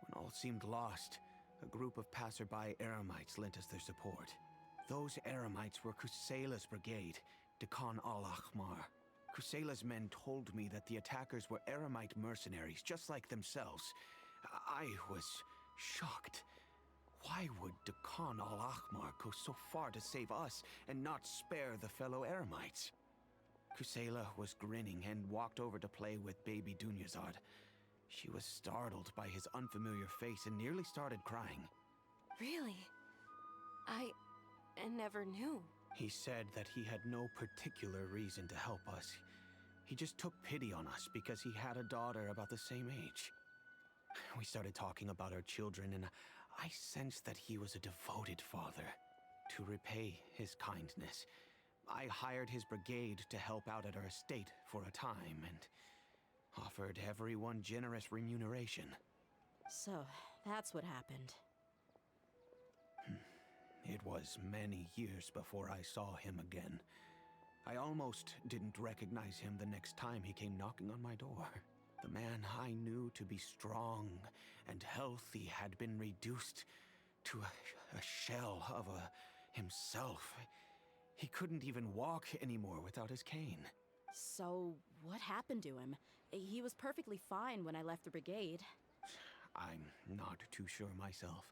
When all seemed lost, a group of passerby Eremites lent us their support. Those Eremites were Kusela's brigade, Dekan al-Ahmar. Kusela's men told me that the attackers were Eremite mercenaries, just like themselves. I was shocked. Why would Dekan al-Ahmar go so far to save us and not spare the fellow Eremites? Kusela was grinning and walked over to play with baby Dunyazad. She was startled by his unfamiliar face and nearly started crying. Really? I never knew. He said that he had no particular reason to help us. He just took pity on us because he had a daughter about the same age. We started talking about our children, and I sensed that he was a devoted father. To repay his kindness, I hired his brigade to help out at our estate for a time, and offered everyone generous remuneration. So, that's what happened. It was many years before I saw him again. I almost didn't recognize him the next time he came knocking on my door. The man I knew to be strong and healthy had been reduced to a shell of himself. He couldn't even walk anymore without his cane. So, what happened to him? He was perfectly fine when I left the brigade. I'm not too sure myself.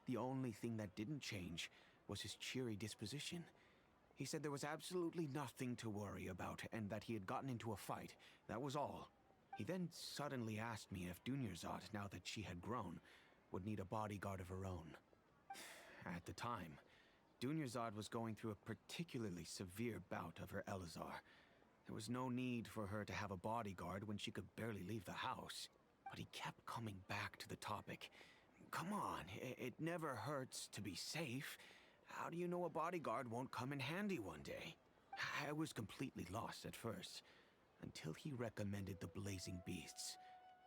The only thing that didn't change was his cheery disposition. He said there was absolutely nothing to worry about and that he had gotten into a fight. That was all. He then suddenly asked me if Dunyarzad, now that she had grown, would need a bodyguard of her own. At the time, Dunyarzad was going through a particularly severe bout of her Elazar. There was no need for her to have a bodyguard when she could barely leave the house. But he kept coming back to the topic. Come on, it never hurts to be safe. How do you know a bodyguard won't come in handy one day? I was completely lost at first, until he recommended the Blazing Beasts,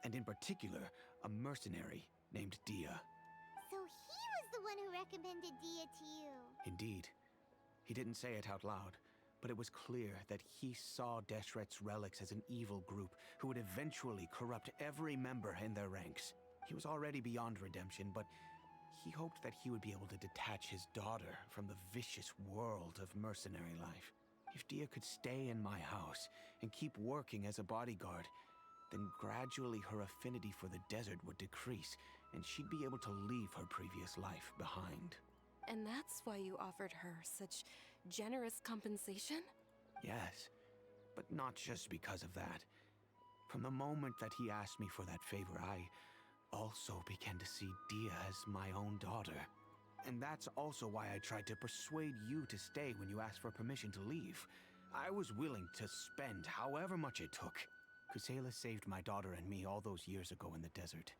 and in particular, a mercenary named Dia. So he was the one who recommended Dia to you. Indeed. He didn't say it out loud, but it was clear that he saw Deshret's relics as an evil group who would eventually corrupt every member in their ranks. He was already beyond redemption, but he hoped that he would be able to detach his daughter from the vicious world of mercenary life. If Dia could stay in my house and keep working as a bodyguard, then gradually her affinity for the desert would decrease, and she'd be able to leave her previous life behind. And that's why you offered her such generous compensation? Yes, but not just because of that. From the moment that he asked me for that favor, I also began to see Dia as my own daughter. And that's also why I tried to persuade you to stay when you asked for permission to leave. I was willing to spend however much it took. Kusela saved my daughter and me all those years ago in the desert.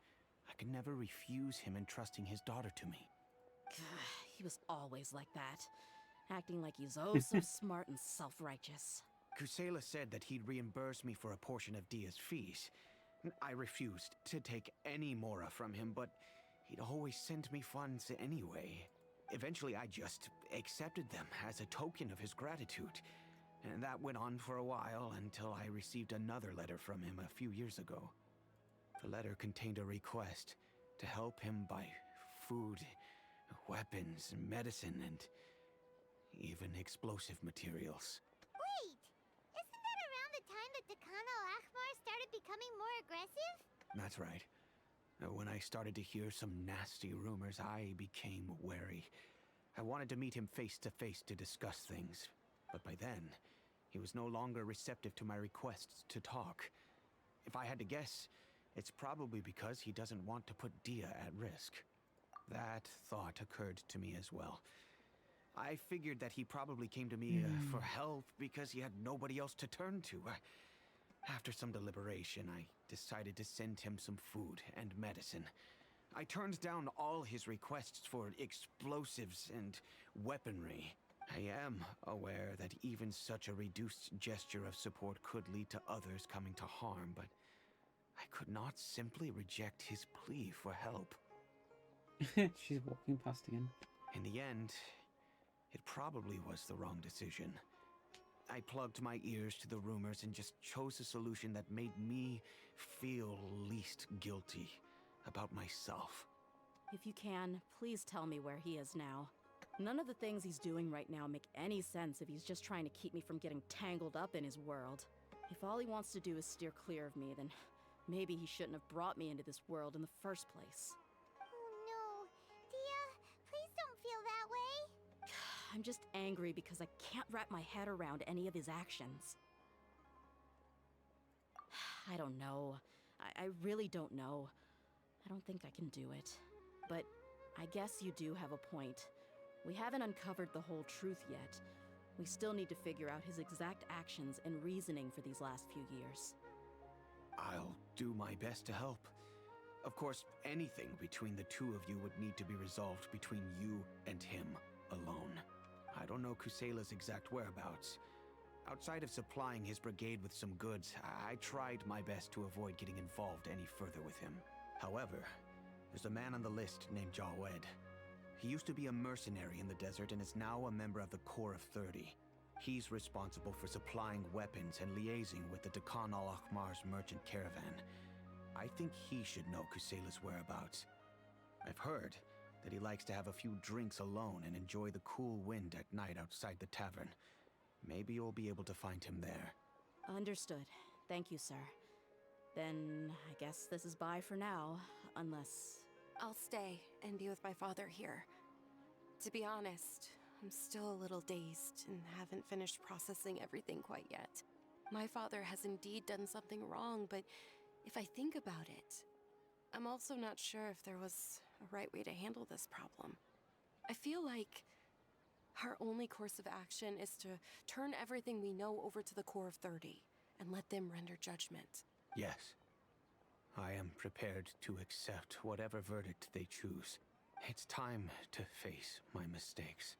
I could never refuse him entrusting his daughter to me. He was always like that, acting like he's oh so smart and self-righteous. Kusela said that he'd reimburse me for a portion of Dia's fees. I refused to take any mora from him, but he'd always send me funds anyway. Eventually, I just accepted them as a token of his gratitude. And that went on for a while until I received another letter from him a few years ago. The letter contained a request to help him buy food, weapons, medicine, and even explosive materials. Wait! Isn't that around the time that Dakan al-Akhmar started becoming more aggressive? That's right. When I started to hear some nasty rumors, I became wary. I wanted to meet him face to face to discuss things, but by then, he was no longer receptive to my requests to talk. If I had to guess, it's probably because he doesn't want to put Dia at risk. That thought occurred to me as well. I figured that he probably came to me for help because he had nobody else to turn to. After some deliberation, I decided to send him some food and medicine. I turned down all his requests for explosives and weaponry. I am aware that even such a reduced gesture of support could lead to others coming to harm, but I could not simply reject his plea for help. She's walking past again. In the end, it probably was the wrong decision. I plugged my ears to the rumors and just chose a solution that made me feel least guilty about myself. If you can, please tell me where he is now. None of the things he's doing right now make any sense if he's just trying to keep me from getting tangled up in his world. If all he wants to do is steer clear of me, then maybe he shouldn't have brought me into this world in the first place. Oh no. Dia, please don't feel that way. I'm just angry because I can't wrap my head around any of his actions. I don't know. I really don't know. I don't think I can do it. But I guess you do have a point. We haven't uncovered the whole truth yet. We still need to figure out his exact actions and reasoning for these last few years. I'll do my best to help. Of course, anything between the two of you would need to be resolved between you and him alone. I don't know Kusela's exact whereabouts. Outside of supplying his brigade with some goods, I tried my best to avoid getting involved any further with him. However, there's a man on the list named Jawed. He used to be a mercenary in the desert and is now a member of the Corps of 30. He's responsible for supplying weapons and liaising with the Dakan al-Akhmar's merchant caravan. I think he should know Kusela's whereabouts. I've heard that he likes to have a few drinks alone and enjoy the cool wind at night outside the tavern. Maybe you'll be able to find him there. Understood. Thank you, sir. Then I guess this is bye for now, unless... I'll stay and be with my father here. To be honest, I'm still a little dazed and haven't finished processing everything quite yet. My father has indeed done something wrong, but if I think about it, I'm also not sure if there was a right way to handle this problem. I feel like our only course of action is to turn everything we know over to the Core of 30 and let them render judgment. Yes. I am prepared to accept whatever verdict they choose. It's time to face my mistakes.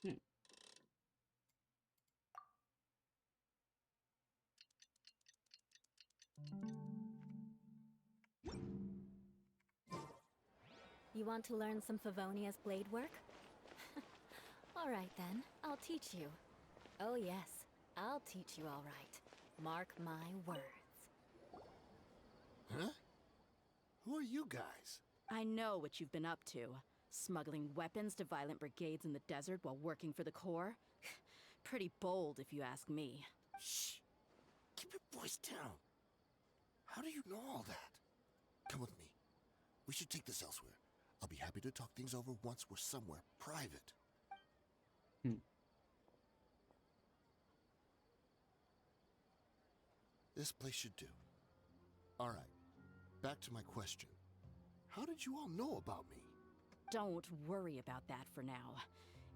Hmm. You want to learn some Favonia's blade work? All right then, I'll teach you. Oh yes, I'll teach you all right. Mark my words. Huh? Who are you guys? I know what you've been up to. Smuggling weapons to violent brigades in the desert while working for the Corps? Pretty bold, if you ask me. Shh! Keep your voice down. How do you know all that? Come with me. We should take this elsewhere. I'll be happy to talk things over once we're somewhere private. This place should do. All right. Back to my question. How did you all know about me? Don't worry about that for now.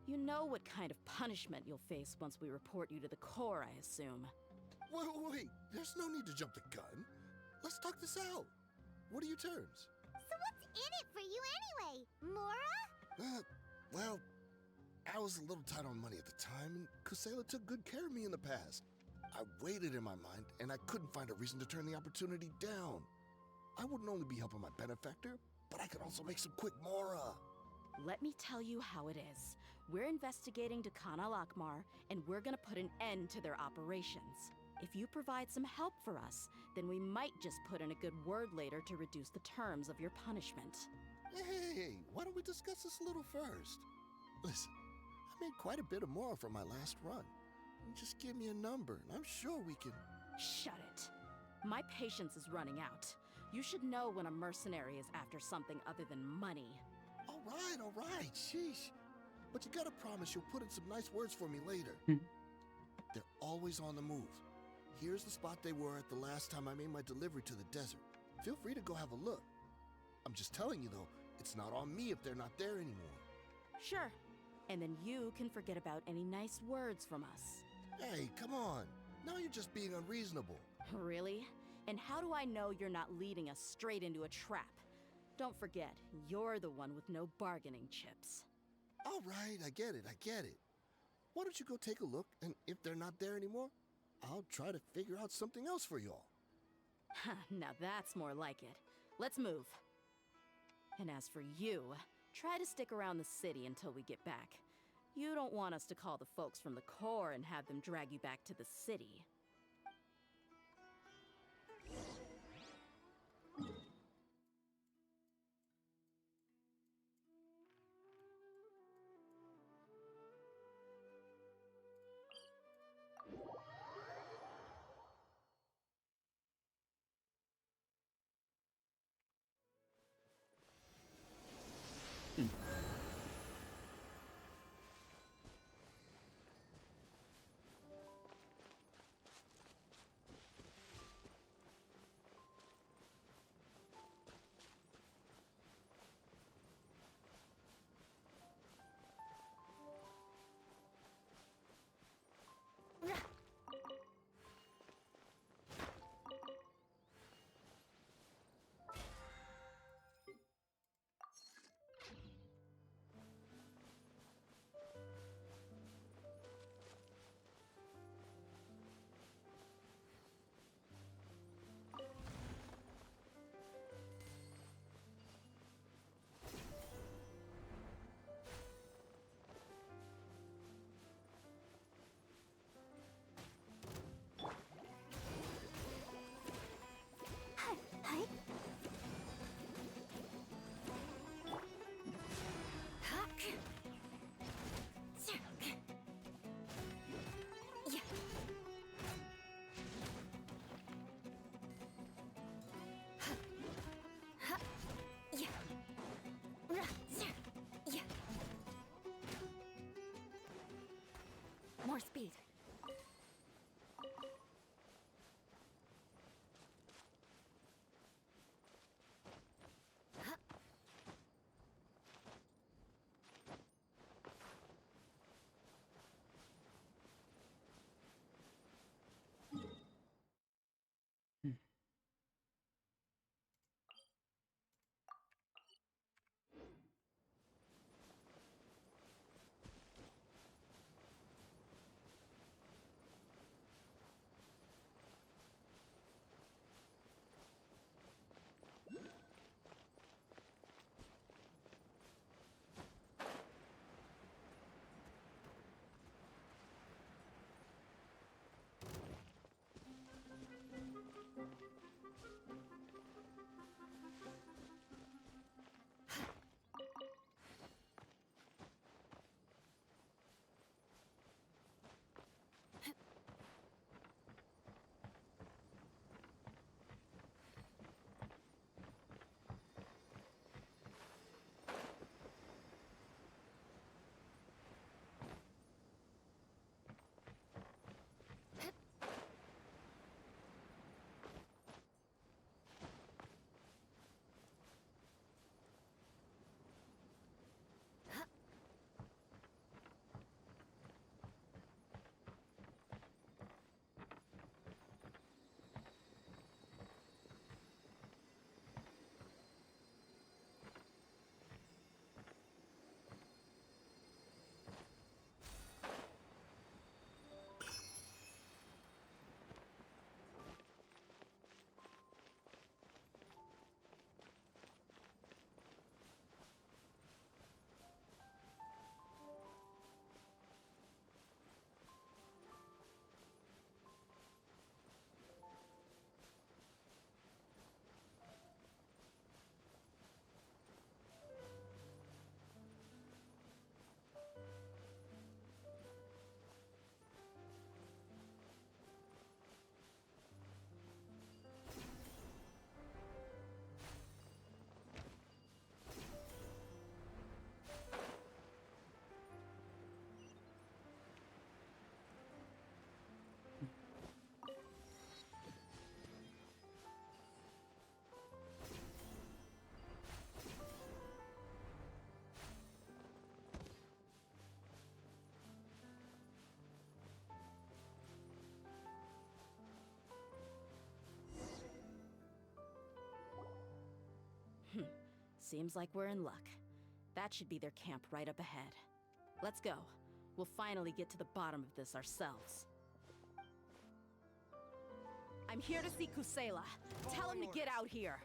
You know what kind of punishment you'll face once we report you to the Corps, I assume. Wait. There's no need to jump the gun. Let's talk this out. What are your terms? So what's in it for you anyway, Mora? Well, I was a little tight on money at the time, and Kusela took good care of me in the past. I waited in my mind, and I couldn't find a reason to turn the opportunity down. I wouldn't only be helping my benefactor, but I could also make some quick Mora. Let me tell you how it is. We're investigating Dakan al-Akmar, and we're gonna put an end to their operations. If you provide some help for us, then we might just put in a good word later to reduce the terms of your punishment. Hey, why don't we discuss this a little first? Listen, I made quite a bit of Mora from my last run. Just give me a number, and I'm sure we can... Shut it. My patience is running out. You should know when a mercenary is after something other than money. All right, sheesh. But you gotta promise you'll put in some nice words for me later. They're always on the move. Here's the spot they were at the last time I made my delivery to the desert. Feel free to go have a look. I'm just telling you though, it's not on me if they're not there anymore. Sure. And then you can forget about any nice words from us. Hey, come on. Now you're just being unreasonable. Really? And how do I know you're not leading us straight into a trap? Don't forget, you're the one with no bargaining chips. All right, I get it. Why don't you go take a look, and if they're not there anymore, I'll try to figure out something else for y'all. Now that's more like it. Let's move. And as for you, try to stick around the city until we get back. You don't want us to call the folks from the Corps and have them drag you back to the city. More speed. Seems like we're in luck. That should be their camp right up ahead. Let's go. We'll finally get to the bottom of this ourselves. I'm here to see Kusela. Tell him to get out here.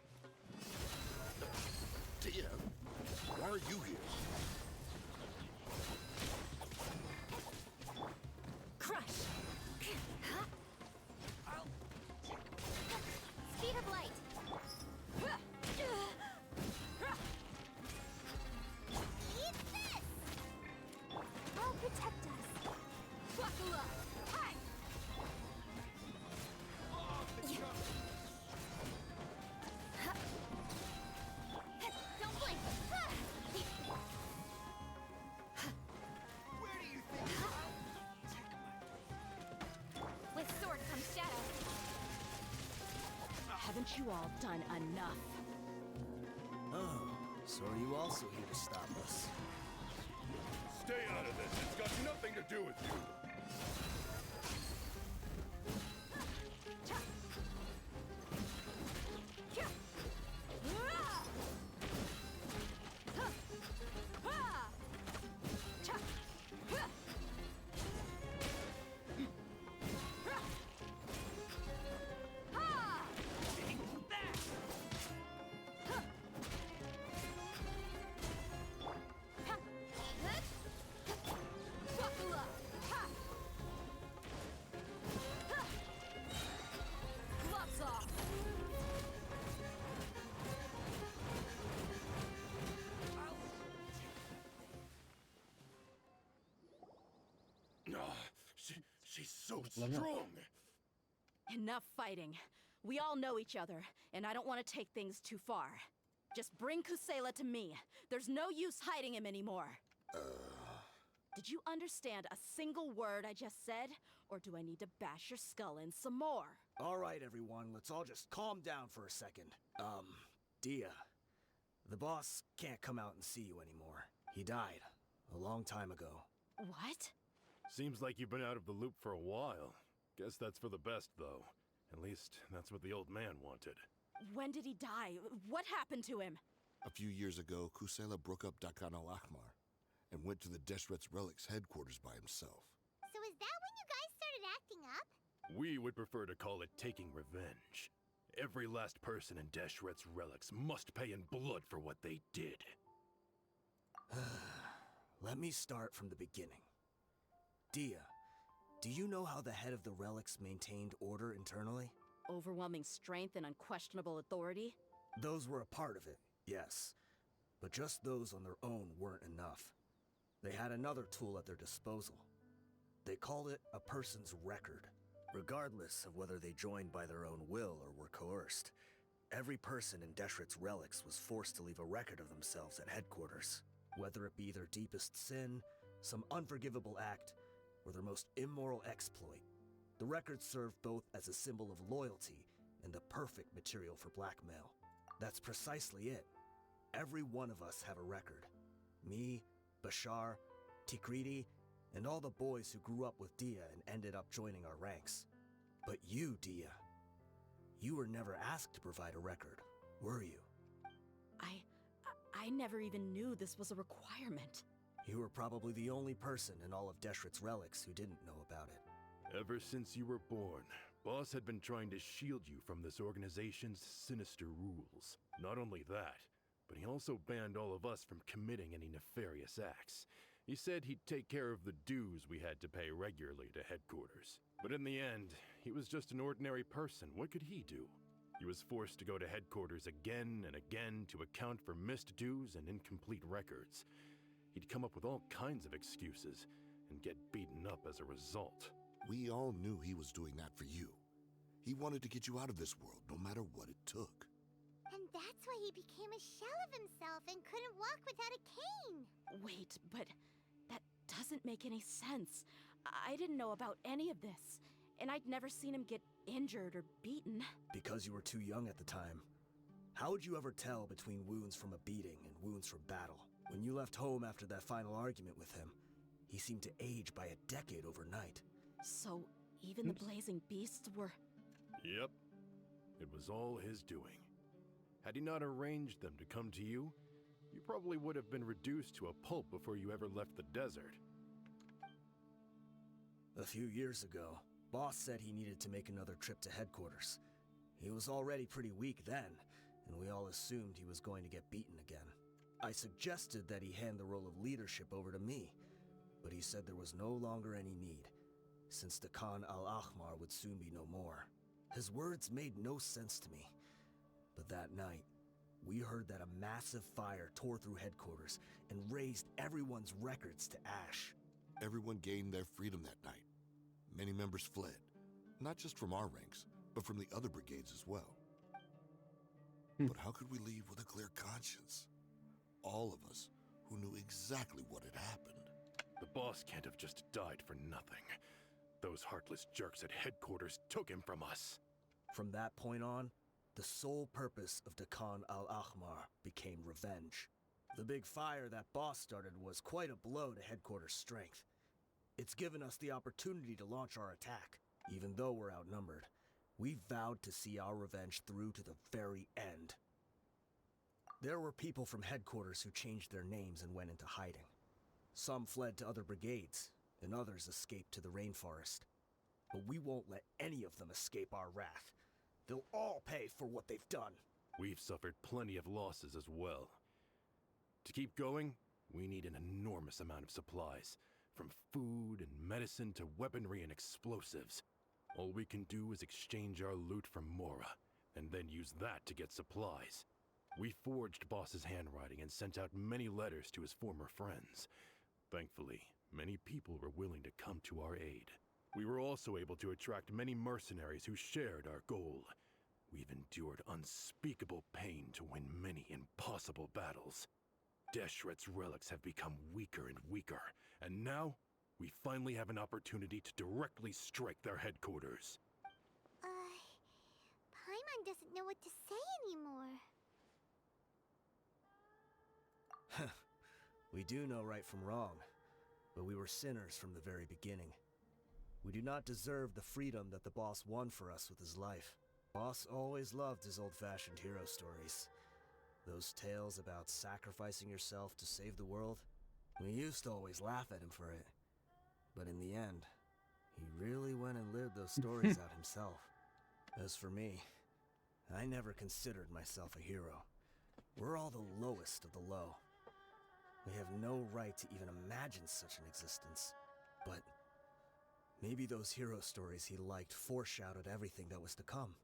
Tia, why are you here? Crush! Speed of light! Eat this! I'll protect us. Buckle up! Hi! Don't blink! Where do you think With sword comes shadow. Haven't you all done enough? Oh, so are you also here to stop us? Stay out of this. It's got nothing to do with you. Buckle up! Ha! Gloves off! She's so strong. Enough fighting. We all know each other, and I don't want to take things too far. Just bring Kusela to me. There's no use hiding him anymore. Did you understand a single word I just said? Or do I need to bash your skull in some more? All right, everyone, let's all just calm down for a second. Dia, the boss can't come out and see you anymore. He died a long time ago. What? Seems like you've been out of the loop for a while. Guess that's for the best, though. At least, that's what the old man wanted. When did he die? What happened to him? A few years ago, Kusela broke up Dakan al-Ahmar and went to the Deshret's Relics headquarters by himself. So is that when you guys started acting up? We would prefer to call it taking revenge. Every last person in Deshret's Relics must pay in blood for what they did. Let me start from the beginning. Dia, do you know how the head of the Relics maintained order internally? Overwhelming strength and unquestionable authority? Those were a part of it, yes. But just those on their own weren't enough. They had another tool at their disposal. They called it a person's record. Regardless of whether they joined by their own will or were coerced, every person in Deshret's Relics was forced to leave a record of themselves at headquarters. Whether it be their deepest sin, some unforgivable act, or their most immoral exploit, the records served both as a symbol of loyalty and the perfect material for blackmail. That's precisely it. Every one of us have a record. Me, Bashar, Tikriti, and all the boys who grew up with Dia and ended up joining our ranks. But you, Dia, you were never asked to provide a record, were you? I never even knew this was a requirement. You were probably the only person in all of Deshret's Relics who didn't know about it. Ever since you were born, Boss had been trying to shield you from this organization's sinister rules. Not only that, but he also banned all of us from committing any nefarious acts. He said he'd take care of the dues we had to pay regularly to headquarters. But in the end, he was just an ordinary person. What could he do? He was forced to go to headquarters again and again to account for missed dues and incomplete records. He'd come up with all kinds of excuses and get beaten up as a result. We all knew he was doing that for you. He wanted to get you out of this world, no matter what it took. And that's why he became a shell of himself and couldn't walk without a cane. Wait, but that doesn't make any sense. I didn't know about any of this, and I'd never seen him get injured or beaten. Because you were too young at the time. How would you ever tell between wounds from a beating and wounds from battle? When you left home after that final argument with him, he seemed to age by a decade overnight. So, even the Blazing Beasts were... Yep. It was all his doing. Had he not arranged them to come to you, you probably would have been reduced to a pulp before you ever left the desert. A few years ago, Boss said he needed to make another trip to headquarters. He was already pretty weak then, and we all assumed he was going to get beaten again. I suggested that he hand the role of leadership over to me, but he said there was no longer any need, since the Khan al-Ahmar would soon be no more. His words made no sense to me. But that night, we heard that a massive fire tore through headquarters and razed everyone's records to ash. Everyone gained their freedom that night. Many members fled, not just from our ranks, but from the other brigades as well. But how could we leave with a clear conscience? All of us who knew exactly what had happened. The boss can't have just died for nothing. Those heartless jerks at headquarters took him from us. From that point on, the sole purpose of Dakan al-Ahmar became revenge. The big fire that Boss started was quite a blow to headquarters' strength. It's given us the opportunity to launch our attack. Even though we're outnumbered, we vowed to see our revenge through to the very end. There were people from headquarters who changed their names and went into hiding. Some fled to other brigades, and others escaped to the rainforest. But we won't let any of them escape our wrath. They'll all pay for what they've done. We've suffered plenty of losses as well. To keep going, we need an enormous amount of supplies, from food and medicine to weaponry and explosives. All we can do is exchange our loot from Mora, and then use that to get supplies. We forged Boss's handwriting and sent out many letters to his former friends. Thankfully, many people were willing to come to our aid. We were also able to attract many mercenaries who shared our goal. We've endured unspeakable pain to win many impossible battles. Deshret's relics have become weaker and weaker, and now we finally have an opportunity to directly strike their headquarters. Paimon doesn't know what to say anymore. We do know right from wrong, but we were sinners from the very beginning. We do not deserve the freedom that the boss won for us with his life. Boss always loved his old-fashioned hero stories. Those tales about sacrificing yourself to save the world. We used to always laugh at him for it. But in the end, he really went and lived those stories out himself. As for me, I never considered myself a hero. We're all the lowest of the low. We have no right to even imagine such an existence. But maybe those hero stories he liked foreshadowed everything that was to come.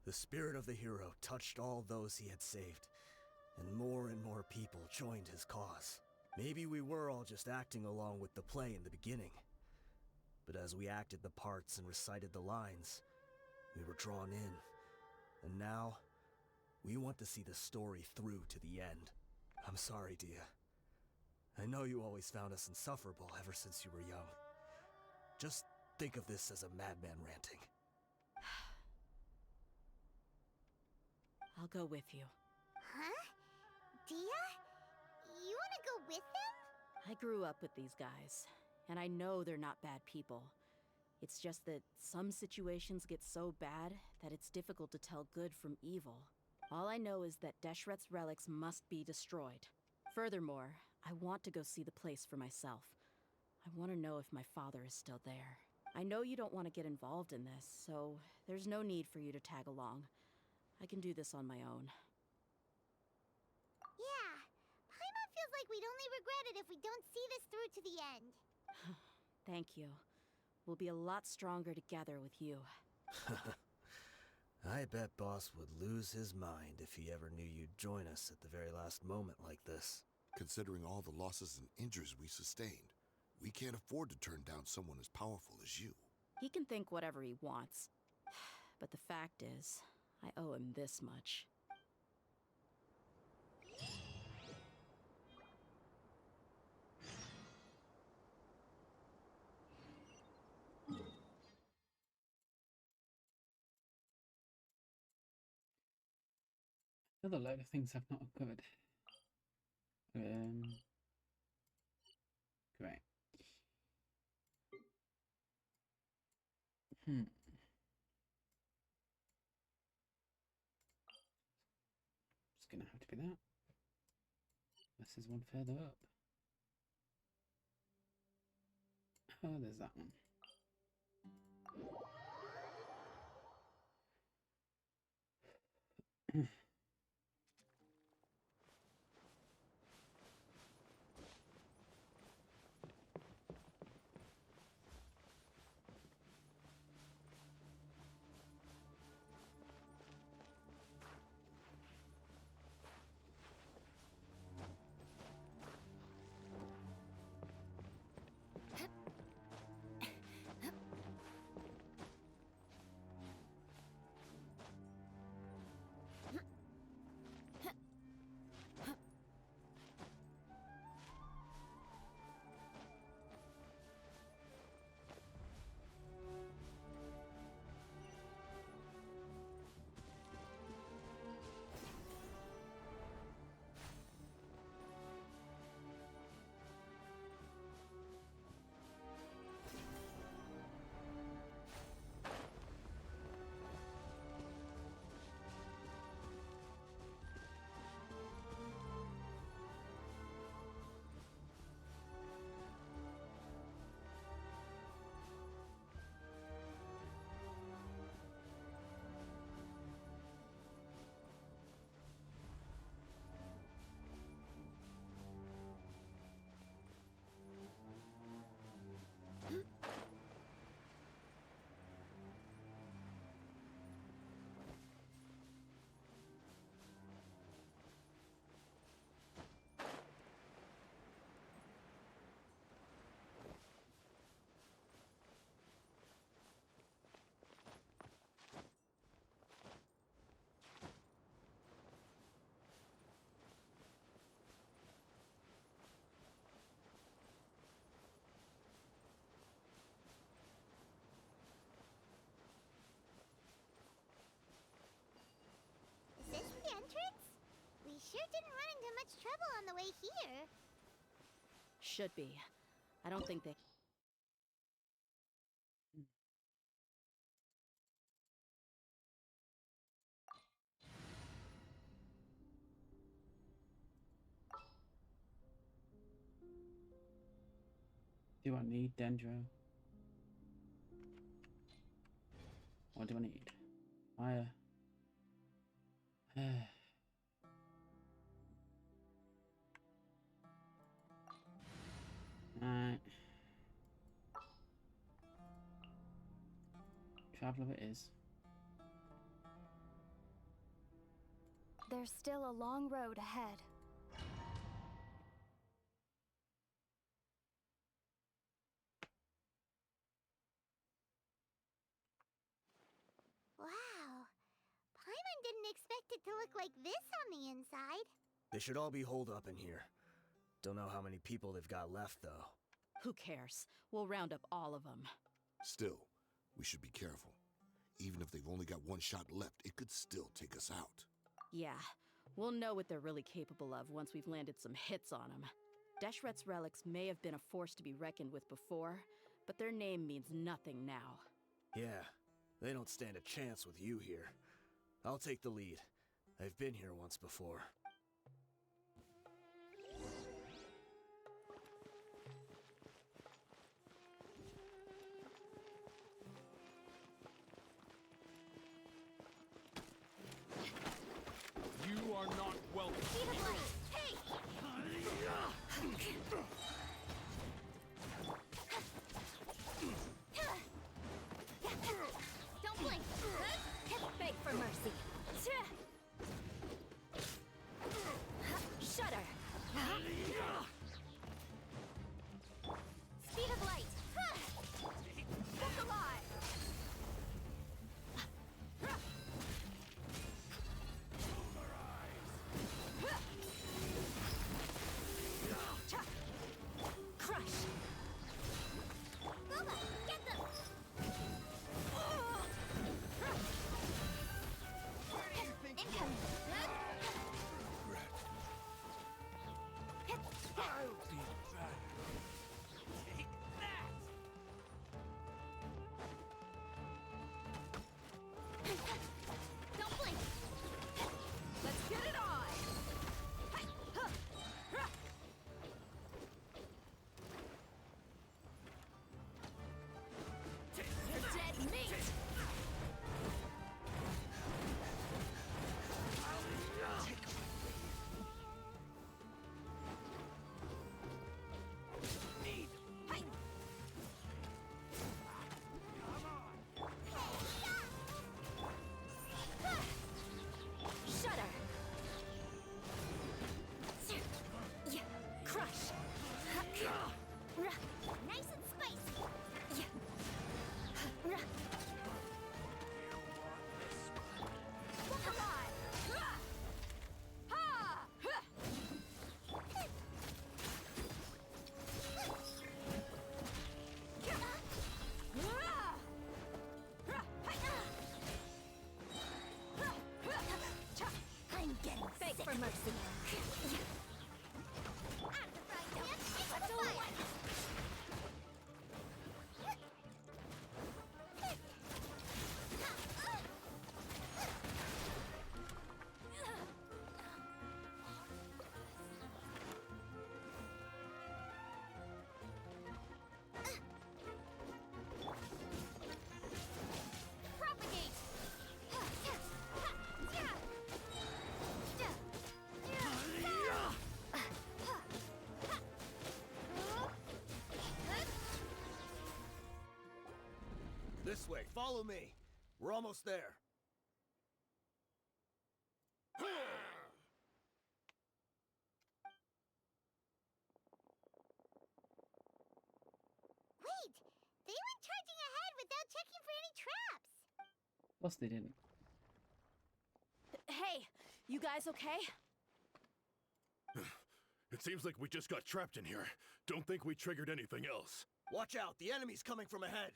The spirit of the hero touched all those he had saved, and more people joined his cause. Maybe we were all just acting along with the play in the beginning. But as we acted the parts and recited the lines, we were drawn in. And now, we want to see the story through to the end. I'm sorry, Dia. I know you always found us insufferable ever since you were young. Just think of this as a madman ranting. I'll go with you. Huh? Dia? You wanna go with them? I grew up with these guys, and I know they're not bad people. It's just that some situations get so bad that it's difficult to tell good from evil. All I know is that Deshret's relics must be destroyed. Furthermore, I want to go see the place for myself. I want to know if my father is still there. I know you don't want to get involved in this, so there's no need for you to tag along. I can do this on my own. Yeah. Paimon feels like we'd only regret it if we don't see this through to the end. Thank you. We'll be a lot stronger together with you. I bet Boss would lose his mind if he ever knew you'd join us at the very last moment like this. Considering all the losses and injuries we sustained, we can't afford to turn down someone as powerful as you. He can think whatever he wants. But the fact is, I owe him this much. Another load of things I've not covered. Great. It's gonna have to be that. This is one further up. Oh, there's that one. sure didn't run into much trouble on the way here. Should be. I don't think they... Do I need Dendro? What do I need? Fire. Alright. Traveler it is. There's still a long road ahead. Wow. Paimon didn't expect it to look like this on the inside. They should all be holed up in here. Don't know how many people they've got left, though. Who cares? We'll round up all of them. Still, we should be careful. Even if they've only got one shot left, it could still take us out. Yeah, we'll know what they're really capable of once we've landed some hits on them. Deshret's relics may have been a force to be reckoned with before, but their name means nothing now. Yeah, they don't stand a chance with you here. I'll take the lead. I've been here once before. You are not welcome. Hey! Don't blink! Beg for mercy! Shudder! Speed of light! Look alive! Crush! Booba, get them! Incoming! I'll be back. Take that! Don't blink! Let's get it on! Dead meat! Need. Shudder! Crush! Nice and spicy! Look alive! Ha! I'm getting beg for mercy. Out of the frying pan, into the fire. Propagate! This way, follow me. We're almost there. Wait! They went charging ahead without checking for any traps! Of course they didn't. Hey, you guys okay? It seems like we just got trapped in here. Don't think we triggered anything else. Watch out, the enemy's coming from ahead.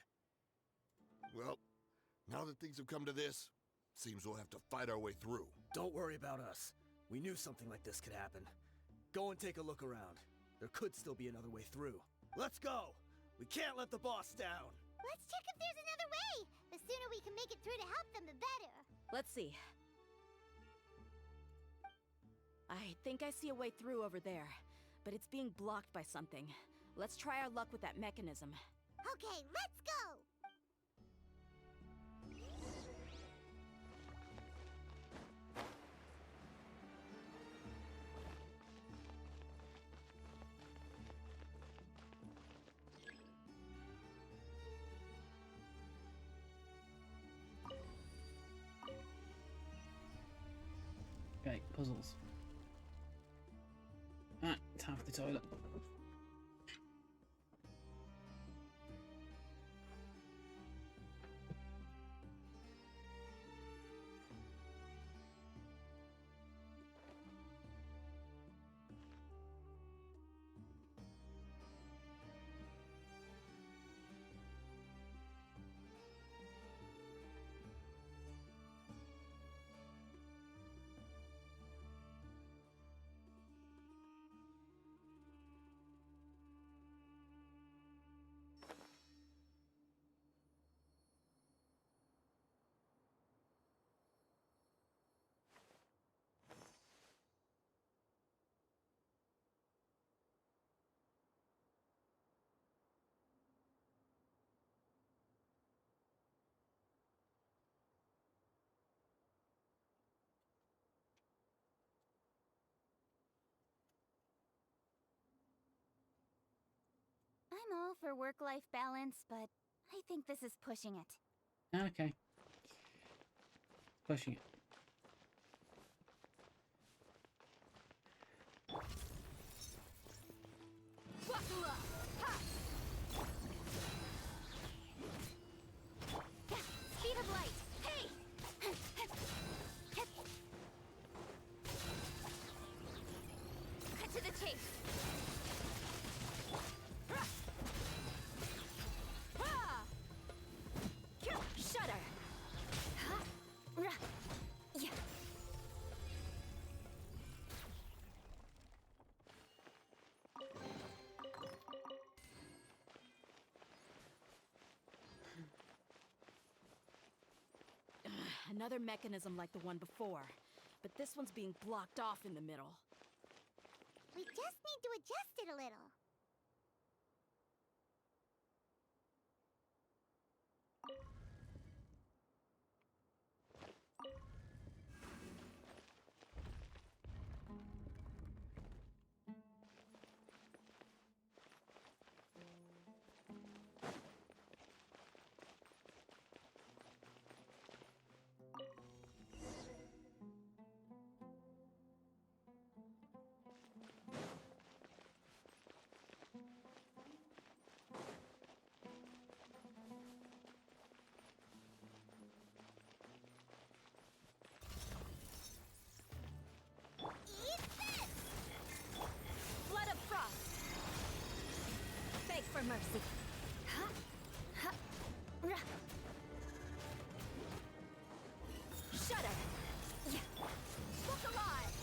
Well, now that things have come to this, seems we'll have to fight our way through. Don't worry about us. We knew something like this could happen. Go and take a look around. There could still be another way through. Let's go! We can't let the boss down! Let's check if there's another way! The sooner we can make it through to help them, the better. Let's see. I think I see a way through over there, but it's being blocked by something. Let's try our luck with that mechanism. Okay, let's go! Okay, puzzles. Ah, time for the toilet. I'm all for work-life balance, but I think this is pushing it. Okay. Pushing it. Speed of light! Hey! Cut to the chase! Shudder! Yeah. Another mechanism like the one before, but this one's being blocked off in the middle. We just need to adjust it a little. Flood of frost! Beg for mercy. Shudder! Yeah. Look alive!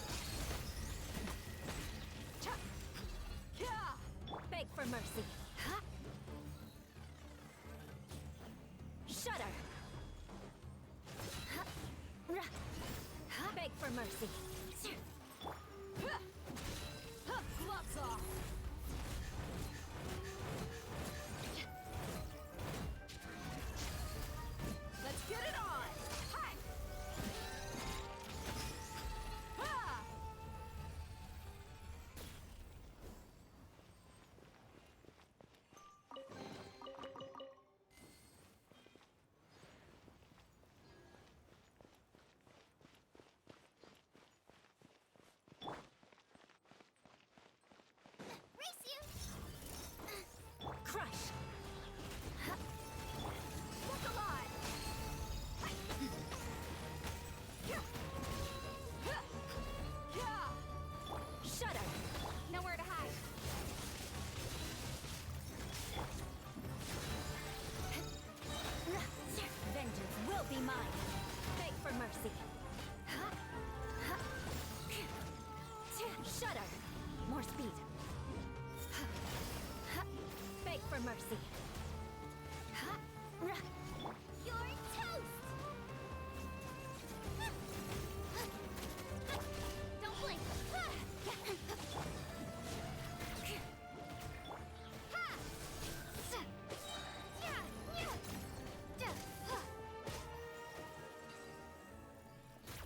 Beg for mercy. Shudder! Beg for mercy. Gloves off! Let's get it on! Hi! Ah! for mercy. You're toast! Don't blink.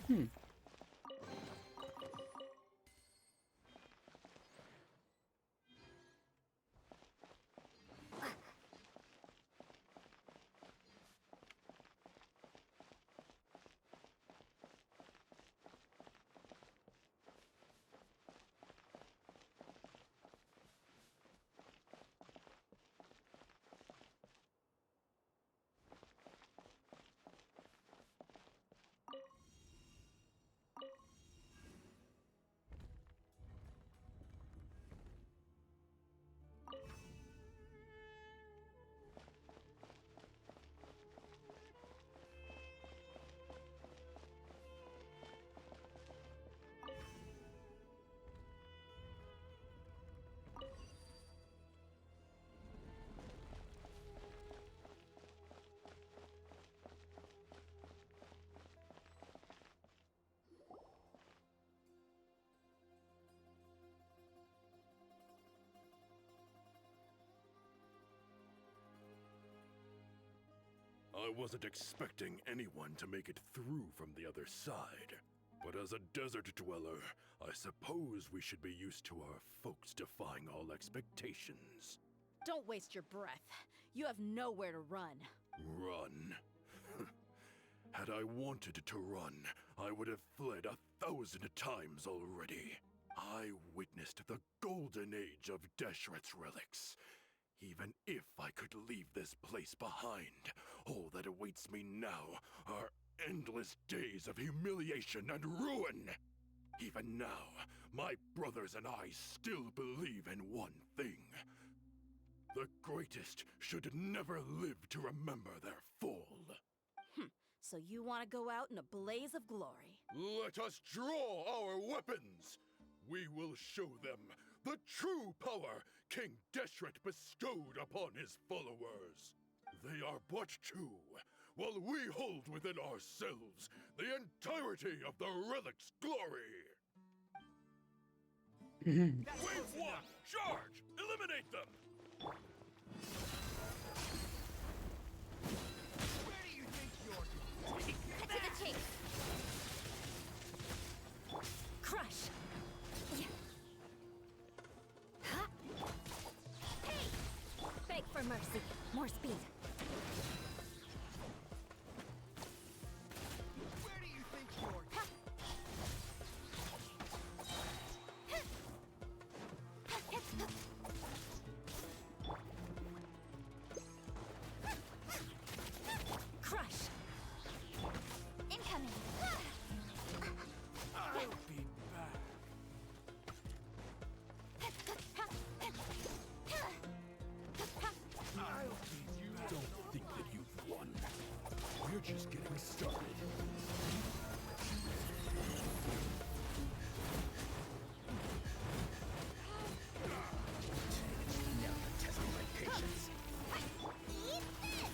Hmm. I wasn't expecting anyone to make it through from the other side. But as a desert dweller, I suppose we should be used to our folks defying all expectations. Don't waste your breath. You have nowhere to run. Run? Had I wanted to run, I would have fled 1,000 times already. I witnessed the golden age of Deshret's relics. Even if I could leave this place behind, all that awaits me now are endless days of humiliation and ruin. Even now, my brothers and I still believe in one thing. The greatest should never live to remember their fall. So you want to go out in a blaze of glory? Let us draw our weapons! We will show them the true power King Deshret bestowed upon his followers. They are but two, while we hold within ourselves the entirety of the relic's glory. Wave one, charge! Eliminate them! Where do you think you're going? Cut to the chase. Crush. Hey! Beg for mercy. More speed. Where do you think you're going? Crush. Incoming. I'll be back. You don't think that you've won. We're just getting started. Now you're testing my patience. Eat this!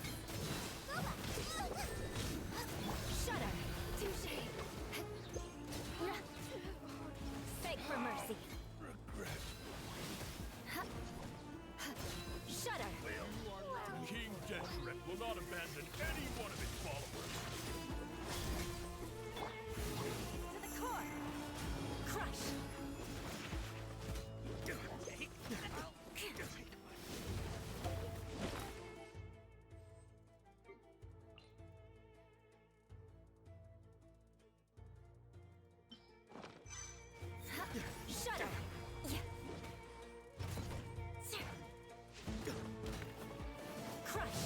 Shudder. Touche. Beg for mercy. Regret. Shudder. King Deshret will not abandon any one of his followers. To the core. Crush. Shudder. Crush.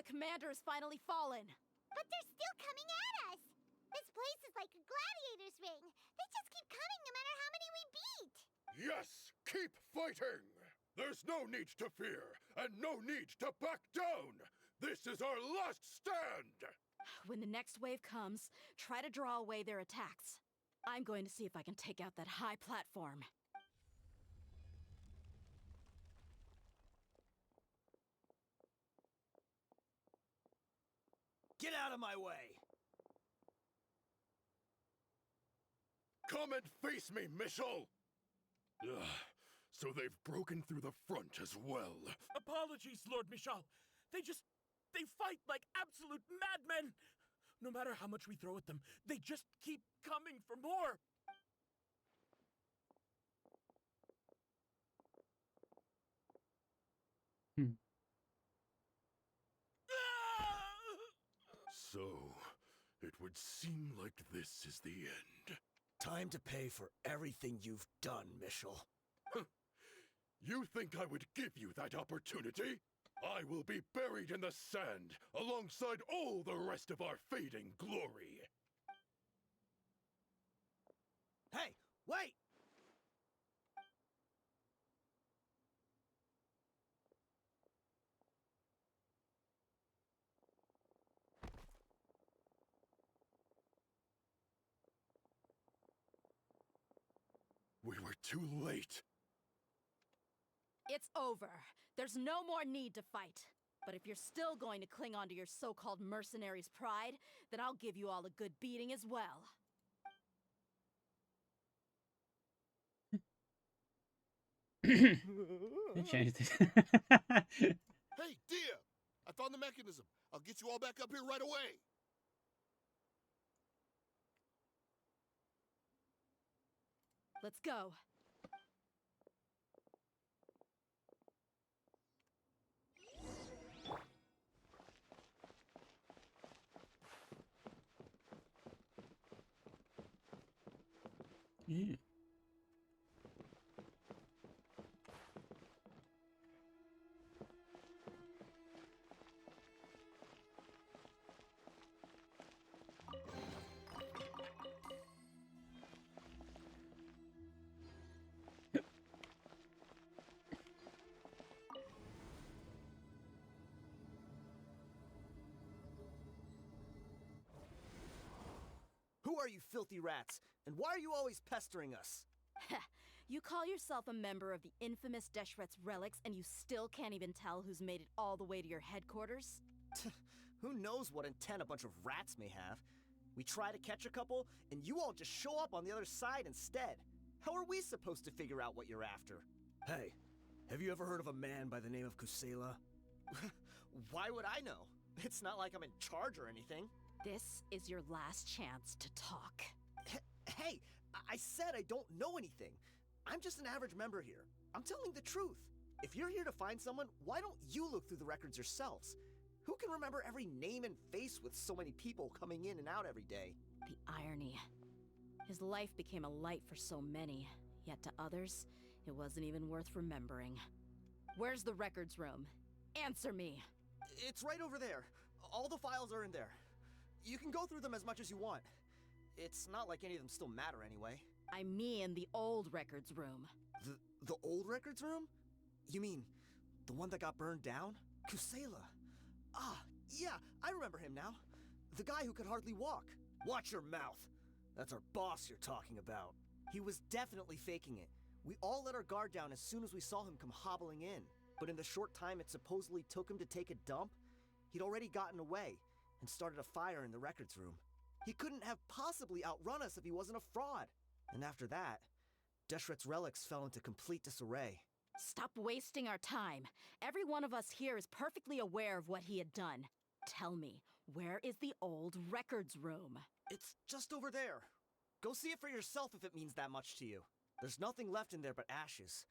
The commander has finally fallen. But they're still coming at us! This place is like a gladiator's ring. They just keep coming no matter how many we beat! Yes! Keep fighting! There's no need to fear, and no need to back down! This is our last stand! When the next wave comes, try to draw away their attacks. I'm going to see if I can take out that high platform. Get out of my way! Come and face me, Michel! Ugh, so they've broken through the front as well. Apologies, Lord Michal. They fight like absolute madmen! No matter how much we throw at them, they just keep coming for more! So, it would seem like this is the end. Time to pay for everything you've done, Michel. You think I would give you that opportunity? I will be buried in the sand, alongside all the rest of our fading glory. Hey, wait! We were too late. It's over. There's no more need to fight. But if you're still going to cling on to your so-called mercenary's pride, then I'll give you all a good beating as well. They changed it. Hey, Dia! I found the mechanism. I'll get you all back up here right away. Let's go. Yeah. Who are you filthy rats? And why are you always pestering us? You call yourself a member of the infamous Deshret's relics, and you still can't even tell who's made it all the way to your headquarters? Who knows what intent a bunch of rats may have? We try to catch a couple, and you all just show up on the other side instead. How are we supposed to figure out what you're after? Hey, have you ever heard of a man by the name of Kusela? Why would I know? It's not like I'm in charge or anything. This is your last chance to talk. Hey, I said I don't know anything. I'm just an average member here. I'm telling the truth. If you're here to find someone, why don't you look through the records yourselves? Who can remember every name and face with so many people coming in and out every day? The irony. His life became a light for so many, yet to others, it wasn't even worth remembering. Where's the records room? Answer me! It's right over there. All the files are in there. You can go through them as much as you want. It's not like any of them still matter anyway. I mean the old records room. The old records room? You mean the one that got burned down? Kusela. Ah, yeah, I remember him now. The guy who could hardly walk. Watch your mouth. That's our boss you're talking about. He was definitely faking it. We all let our guard down as soon as we saw him come hobbling in. But in the short time it supposedly took him to take a dump, he'd already gotten away and started a fire in the records room. He couldn't have possibly outrun us if he wasn't a fraud. And after that, Deshret's relics fell into complete disarray. Stop wasting our time. Every one of us here is perfectly aware of what he had done. Tell me, where is the old records room? It's just over there. Go see it for yourself if it means that much to you. There's nothing left in there but ashes.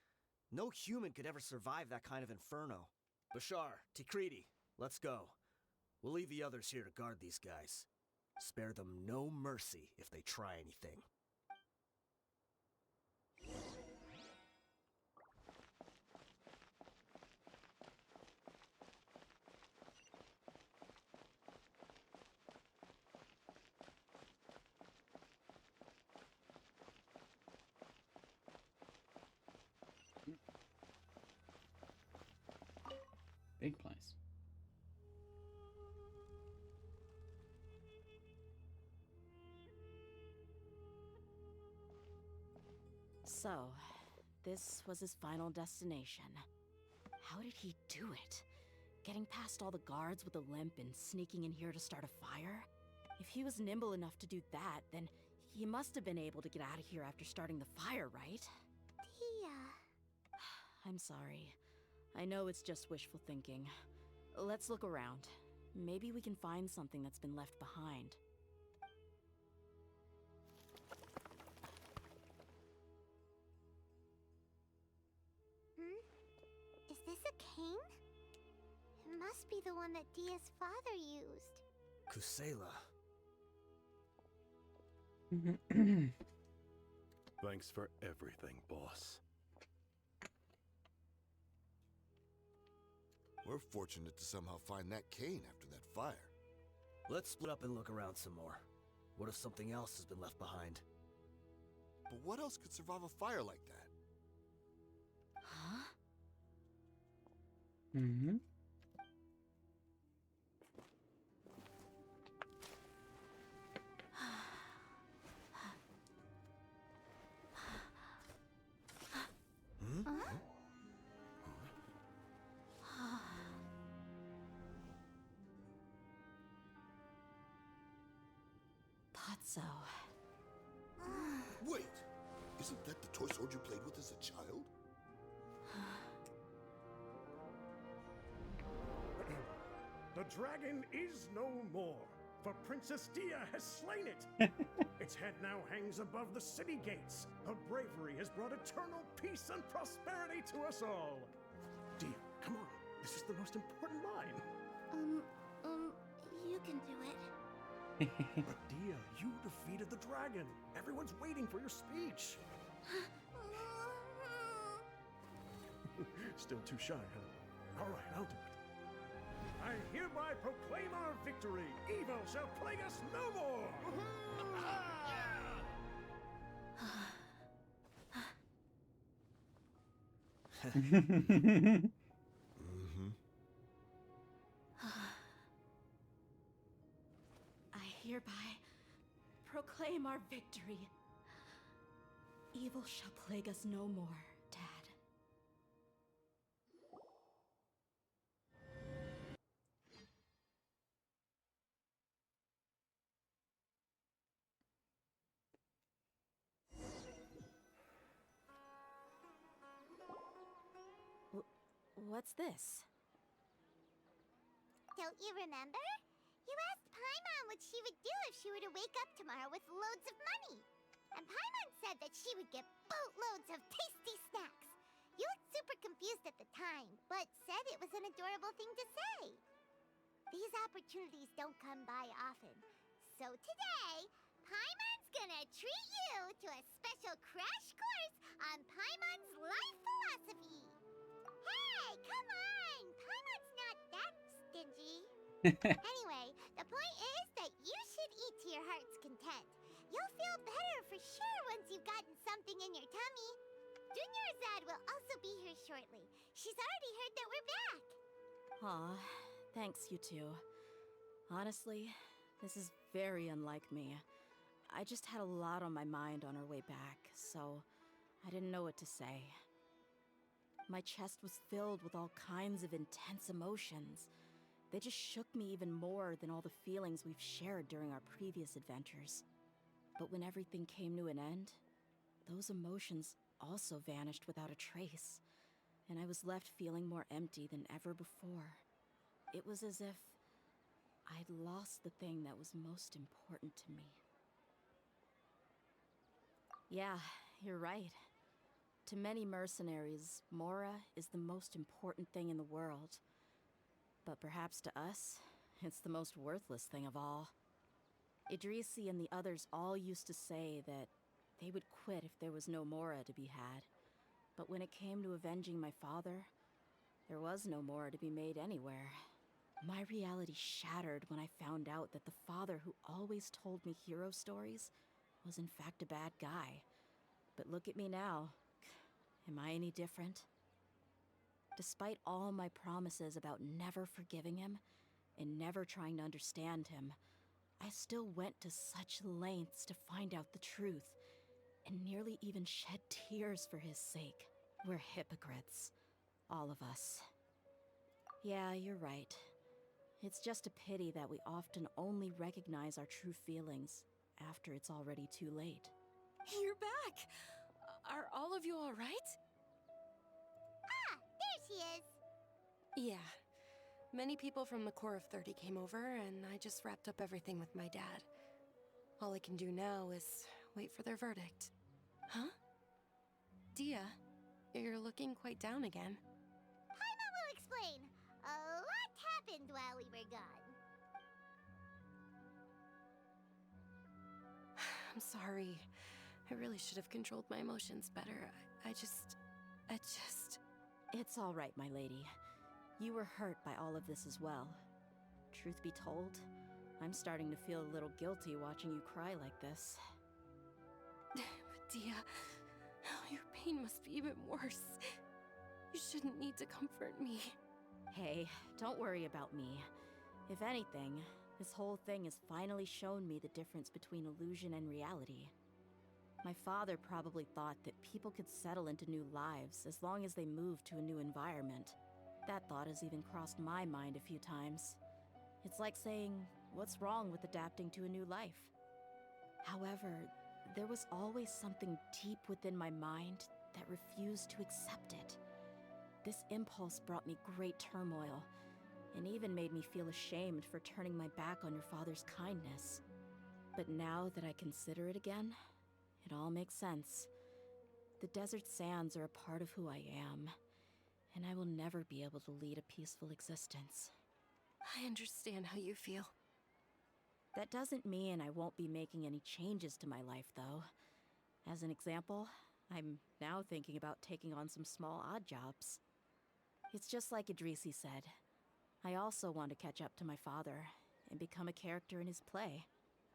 No human could ever survive that kind of inferno. Bashar, Tikriti, let's go. We'll leave the others here to guard these guys. Spare them no mercy if they try anything. Big place. So, this was his final destination. How did he do it? Getting past all the guards with a limp and sneaking in here to start a fire? If he was nimble enough to do that, then he must have been able to get out of here after starting the fire, right? Tia. I'm sorry. I know it's just wishful thinking. Let's look around. Maybe we can find something that's been left behind. Is this a cane? It must be the one that Dia's father used. Kusela. Thanks for everything, boss. We're fortunate to somehow find that cane after that fire. Let's split up and look around some more. What if something else has been left behind? But what else could survive a fire like that? Huh? Mm-hmm. Thought so. Wait! Isn't that the toy sword you played with as a child? The dragon is no more, for Princess Dia has slain it. Its head now hangs above the city gates. Her bravery has brought eternal peace and prosperity to us all. Dia, come on. This is the most important line. You can do it. But Dia, you defeated the dragon. Everyone's waiting for your speech. Still too shy, huh? All right, I'll do it. I hereby proclaim our victory. Evil shall plague us no more. I hereby proclaim our victory. Evil shall plague us no more, Dad. What's this? Don't you remember? You asked Paimon what she would do if she were to wake up tomorrow with loads of money. And Paimon said that she would get boatloads of tasty snacks. You looked super confused at the time, but said it was an adorable thing to say. These opportunities don't come by often. So today, Paimon's gonna treat you to a special crash course on Paimon's life philosophy. Hey, come on! Paimon's not that stingy. Anyway, the point is that you should eat to your heart's content. You'll feel better for sure once you've gotten something in your tummy. Dunyarzad will also be here shortly. She's already heard that we're back. Aw, thanks, you two. Honestly, this is very unlike me. I just had a lot on my mind on our way back, so I didn't know what to say. My chest was filled with all kinds of intense emotions. They just shook me even more than all the feelings we've shared during our previous adventures. But when everything came to an end, those emotions also vanished without a trace, and I was left feeling more empty than ever before. It was as if I'd lost the thing that was most important to me. Yeah, you're right. To many mercenaries, Mora is the most important thing in the world. But perhaps to us, it's the most worthless thing of all. Idrisi and the others all used to say that they would quit if there was no Mora to be had. But when it came to avenging my father, there was no Mora to be made anywhere. My reality shattered when I found out that the father who always told me hero stories was in fact a bad guy. But look at me now. Am I any different? Despite all my promises about never forgiving him and never trying to understand him, I still went to such lengths to find out the truth, and nearly even shed tears for his sake. We're hypocrites. All of us. Yeah, you're right. It's just a pity that we often only recognize our true feelings after it's already too late. You're back! Are all of you alright? Ah, there she is. Yeah. Many people from the Corps of 30 came over, and I just wrapped up everything with my dad. All I can do now is wait for their verdict. Huh? Dia, you're looking quite down again. Paimon will explain. A lot happened while we were gone. I'm sorry. I really should have controlled my emotions better. I just... It's all right, my lady. You were hurt by all of this as well. Truth be told, I'm starting to feel a little guilty watching you cry like this. Dia, your pain must be even worse. You shouldn't need to comfort me. Hey, don't worry about me. If anything, this whole thing has finally shown me the difference between illusion and reality. My father probably thought that people could settle into new lives as long as they moved to a new environment. That thought has even crossed my mind a few times. It's like saying, what's wrong with adapting to a new life? However, there was always something deep within my mind that refused to accept it. This impulse brought me great turmoil, and even made me feel ashamed for turning my back on your father's kindness. But now that I consider it again, it all makes sense. The desert sands are a part of who I am, and I will never be able to lead a peaceful existence. I understand how you feel. That doesn't mean I won't be making any changes to my life, though. As an example, I'm now thinking about taking on some small odd jobs. It's just like Idrisi said. I also want to catch up to my father and become a character in his play.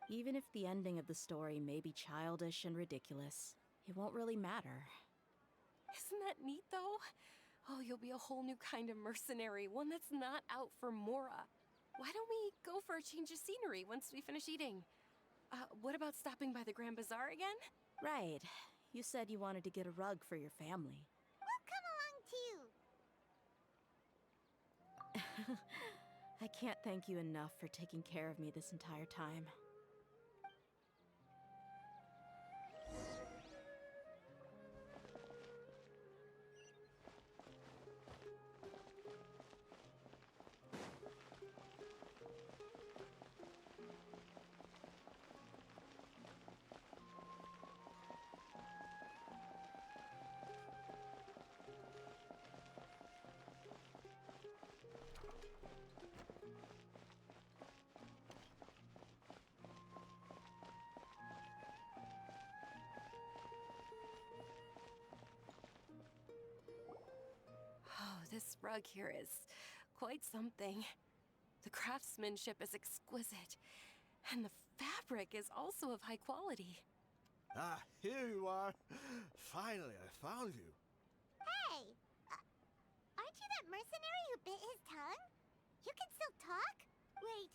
Even if the ending of the story may be childish and ridiculous, it won't really matter. Isn't that neat, though? Oh, you'll be a whole new kind of mercenary, one that's not out for Mora. Why don't we go for a change of scenery once we finish eating? What about stopping by the Grand Bazaar again? Right. You said you wanted to get a rug for your family. We'll come along too. I can't thank you enough for taking care of me this entire time. Oh, this rug here is quite something. The craftsmanship is exquisite, and the fabric is also of high quality. Ah, here you are. Finally, I found you. Hey! Aren't you that mercenary who bit his tongue? You can still talk? Wait,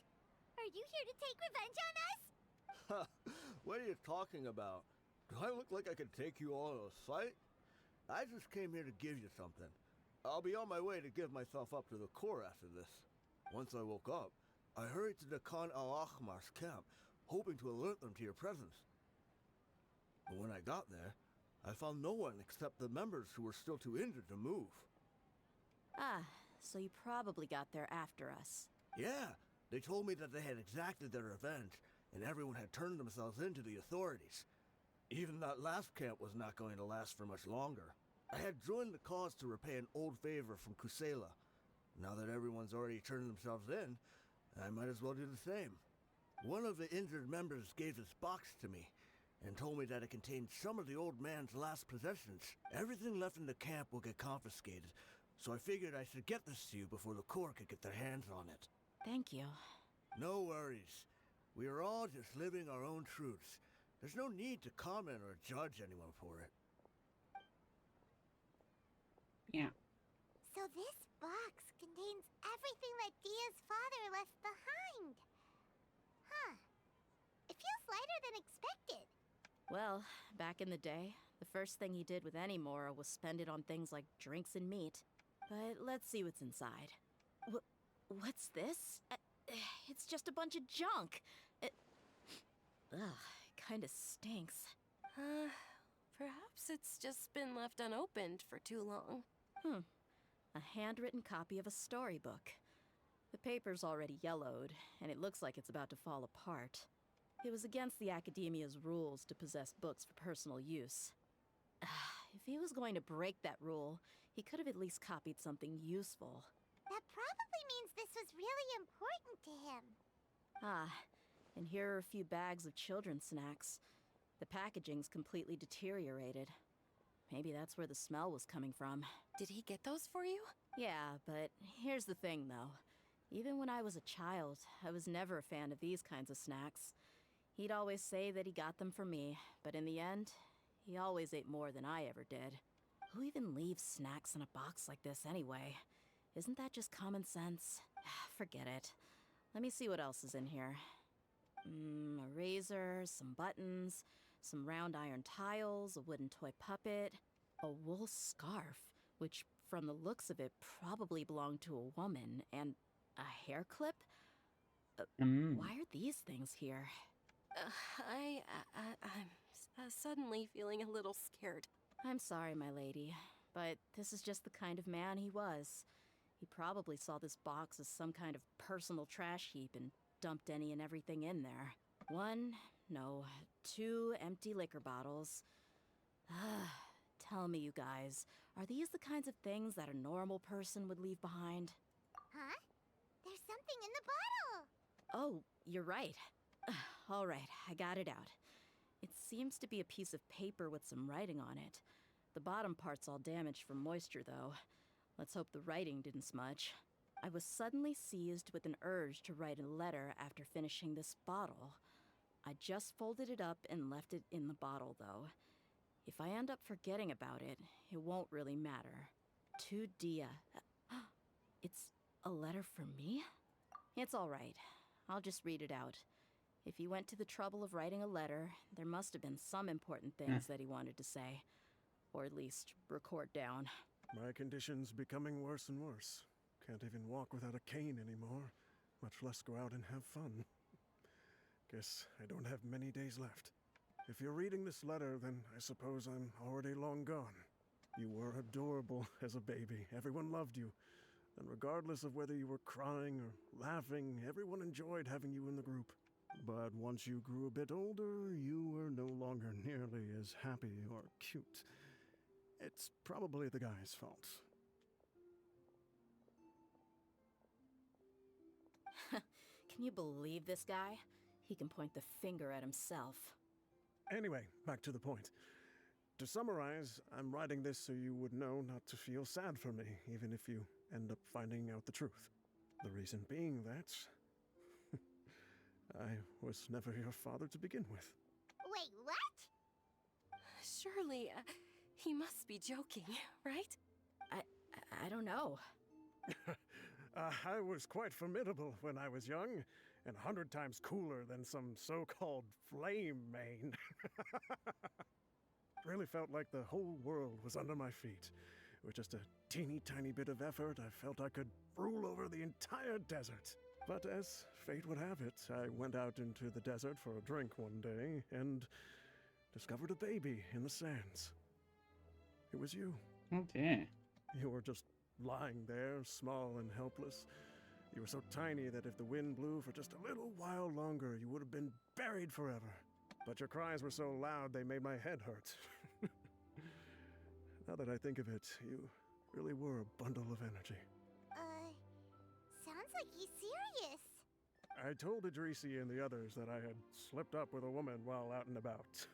are you here to take revenge on us? What are you talking about? Do I look like I could take you all to a fight? I just came here to give you something. I'll be on my way to give myself up to the Corps after this. Once I woke up, I hurried to the Khan al-Ahmar's camp, hoping to alert them to your presence. But when I got there, I found no one except the members who were still too injured to move. Ah, so you probably got there after us. Yeah, they told me that they had exacted their revenge, and everyone had turned themselves in to the authorities. Even that last camp was not going to last for much longer. I had joined the cause to repay an old favor from Kusela. Now that everyone's already turned themselves in, I might as well do the same. One of the injured members gave this box to me, and told me that it contained some of the old man's last possessions. Everything left in the camp will get confiscated, so I figured I should get this to you before the Corps could get their hands on it. Thank you. No worries. We are all just living our own truths. There's no need to comment or judge anyone for it. Yeah. So this box contains everything that Dia's father left behind. Huh. It feels lighter than expected. Well, back in the day, the first thing he did with any Mora was spend it on things like drinks and meat. But let's see what's inside. What's this? It's just a bunch of junk. It kinda stinks. Perhaps it's just been left unopened for too long. A handwritten copy of a storybook. The paper's already yellowed, and it looks like it's about to fall apart. It was against the Academia's rules to possess books for personal use. If he was going to break that rule, he could have at least copied something useful. That probably means this was really important to him. And here are a few bags of children's snacks. The packaging's completely deteriorated. Maybe that's where the smell was coming from. Did he get those for you? Yeah, but here's the thing, though. Even when I was a child, I was never a fan of these kinds of snacks. He'd always say that he got them for me, but in the end, he always ate more than I ever did. Who even leaves snacks in a box like this anyway? Isn't that just common sense? Forget it. Let me see what else is in here. A razor, some buttons, some round iron tiles, a wooden toy puppet, a wool scarf, which from the looks of it probably belonged to a woman, and a hair clip? Why are these things here? I'm suddenly feeling a little scared. I'm sorry, my lady, but this is just the kind of man he was. He probably saw this box as some kind of personal trash heap and dumped any and everything in there. 2 empty liquor bottles. Tell me, you guys, are these the kinds of things that a normal person would leave behind? Huh? There's something in the bottle! Oh, you're right. All right, I got it out. It seems to be a piece of paper with some writing on it. The bottom part's all damaged from moisture, though. Let's hope the writing didn't smudge. I was suddenly seized with an urge to write a letter after finishing this bottle. I just folded it up and left it in the bottle, though. If I end up forgetting about it, it won't really matter. To Dia. It's a letter for me? It's all right. I'll just read it out. If he went to the trouble of writing a letter, there must have been some important things that he wanted to say. Or at least record down. My condition's becoming worse and worse. Can't even walk without a cane anymore, much less go out and have fun. Guess I don't have many days left. If you're reading this letter, then I suppose I'm already long gone. You were adorable as a baby. Everyone loved you. And regardless of whether you were crying or laughing, everyone enjoyed having you in the group. But once you grew a bit older, you were no longer nearly as happy or cute. It's probably the guy's fault. Can you believe this guy? He can point the finger at himself. Anyway, back to the point. To summarize, I'm writing this so you would know not to feel sad for me, even if you end up finding out the truth. The reason being that I was never your father to begin with. Wait, what? Surely, he must be joking, right? I don't know. I was quite formidable when I was young, and 100 times cooler than some so-called flame main. Really felt like the whole world was under my feet. With just a teeny tiny bit of effort, I felt I could rule over the entire desert. But as fate would have it, I went out into the desert for a drink one day and discovered a baby in the sands. It was you. Oh dear. You were just lying there, small and helpless. You were so tiny that if the wind blew for just a little while longer, you would have been buried forever. But your cries were so loud they made my head hurt. Now that I think of it, you really were a bundle of energy. Sounds like he's serious. I told Idrisi and the others that I had slipped up with a woman while out and about.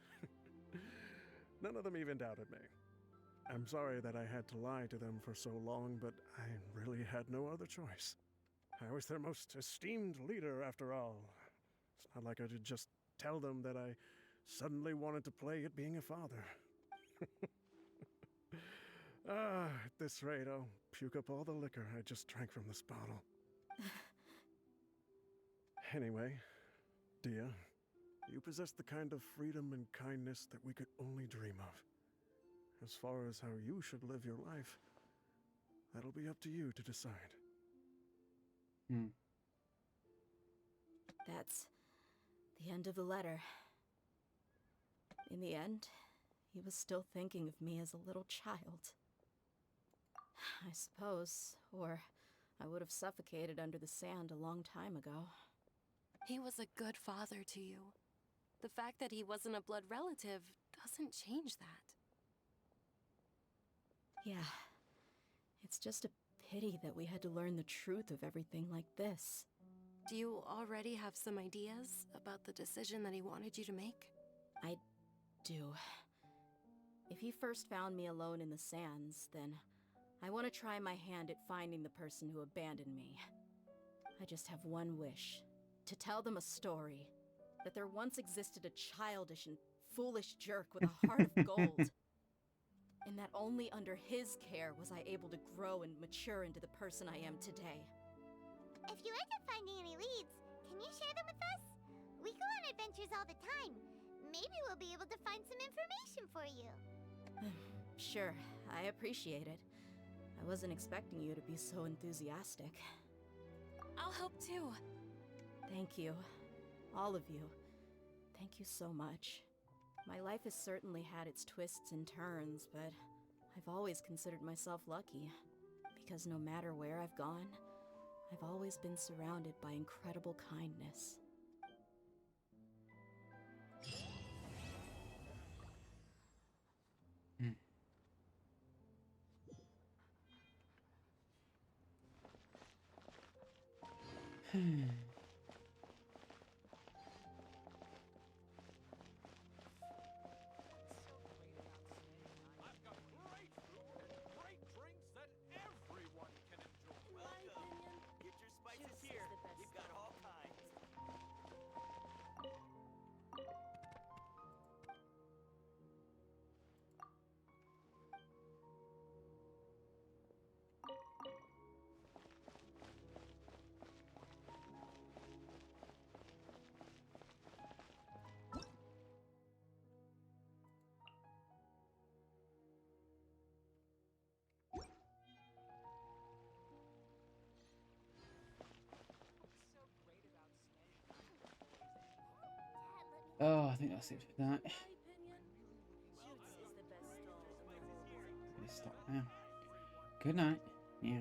None of them even doubted me. I'm sorry that I had to lie to them for so long, but I really had no other choice. I was their most esteemed leader, after all. It's not like I could just tell them that I suddenly wanted to play at being a father. At this rate, I'll puke up all the liquor I just drank from this bottle. Anyway, Dia, you possess the kind of freedom and kindness that we could only dream of. As far as how you should live your life, that'll be up to you to decide. That's the end of the letter. In the end, he was still thinking of me as a little child. I suppose, or I would have suffocated under the sand a long time ago. He was a good father to you. The fact that he wasn't a blood relative doesn't change that. Yeah. It's just a pity that we had to learn the truth of everything like this. Do you already have some ideas about the decision that he wanted you to make? I do. If he first found me alone in the sands, then I want to try my hand at finding the person who abandoned me. I just have one wish. To tell them a story. That there once existed a childish and foolish jerk with a heart of gold. And that only under his care was I able to grow and mature into the person I am today. If you end up finding any leads, can you share them with us? We go on adventures all the time. Maybe we'll be able to find some information for you. Sure, I appreciate it. I wasn't expecting you to be so enthusiastic. I'll help too. Thank you. All of you. Thank you so much. My life has certainly had its twists and turns, but I've always considered myself lucky. Because no matter where I've gone, I've always been surrounded by incredible kindness. I've got great food and great drinks that everyone can enjoy. Welcome. Get your spices here. We've got all kinds. Oh, I think that's it for that. Let's stop now. Good night. Yeah.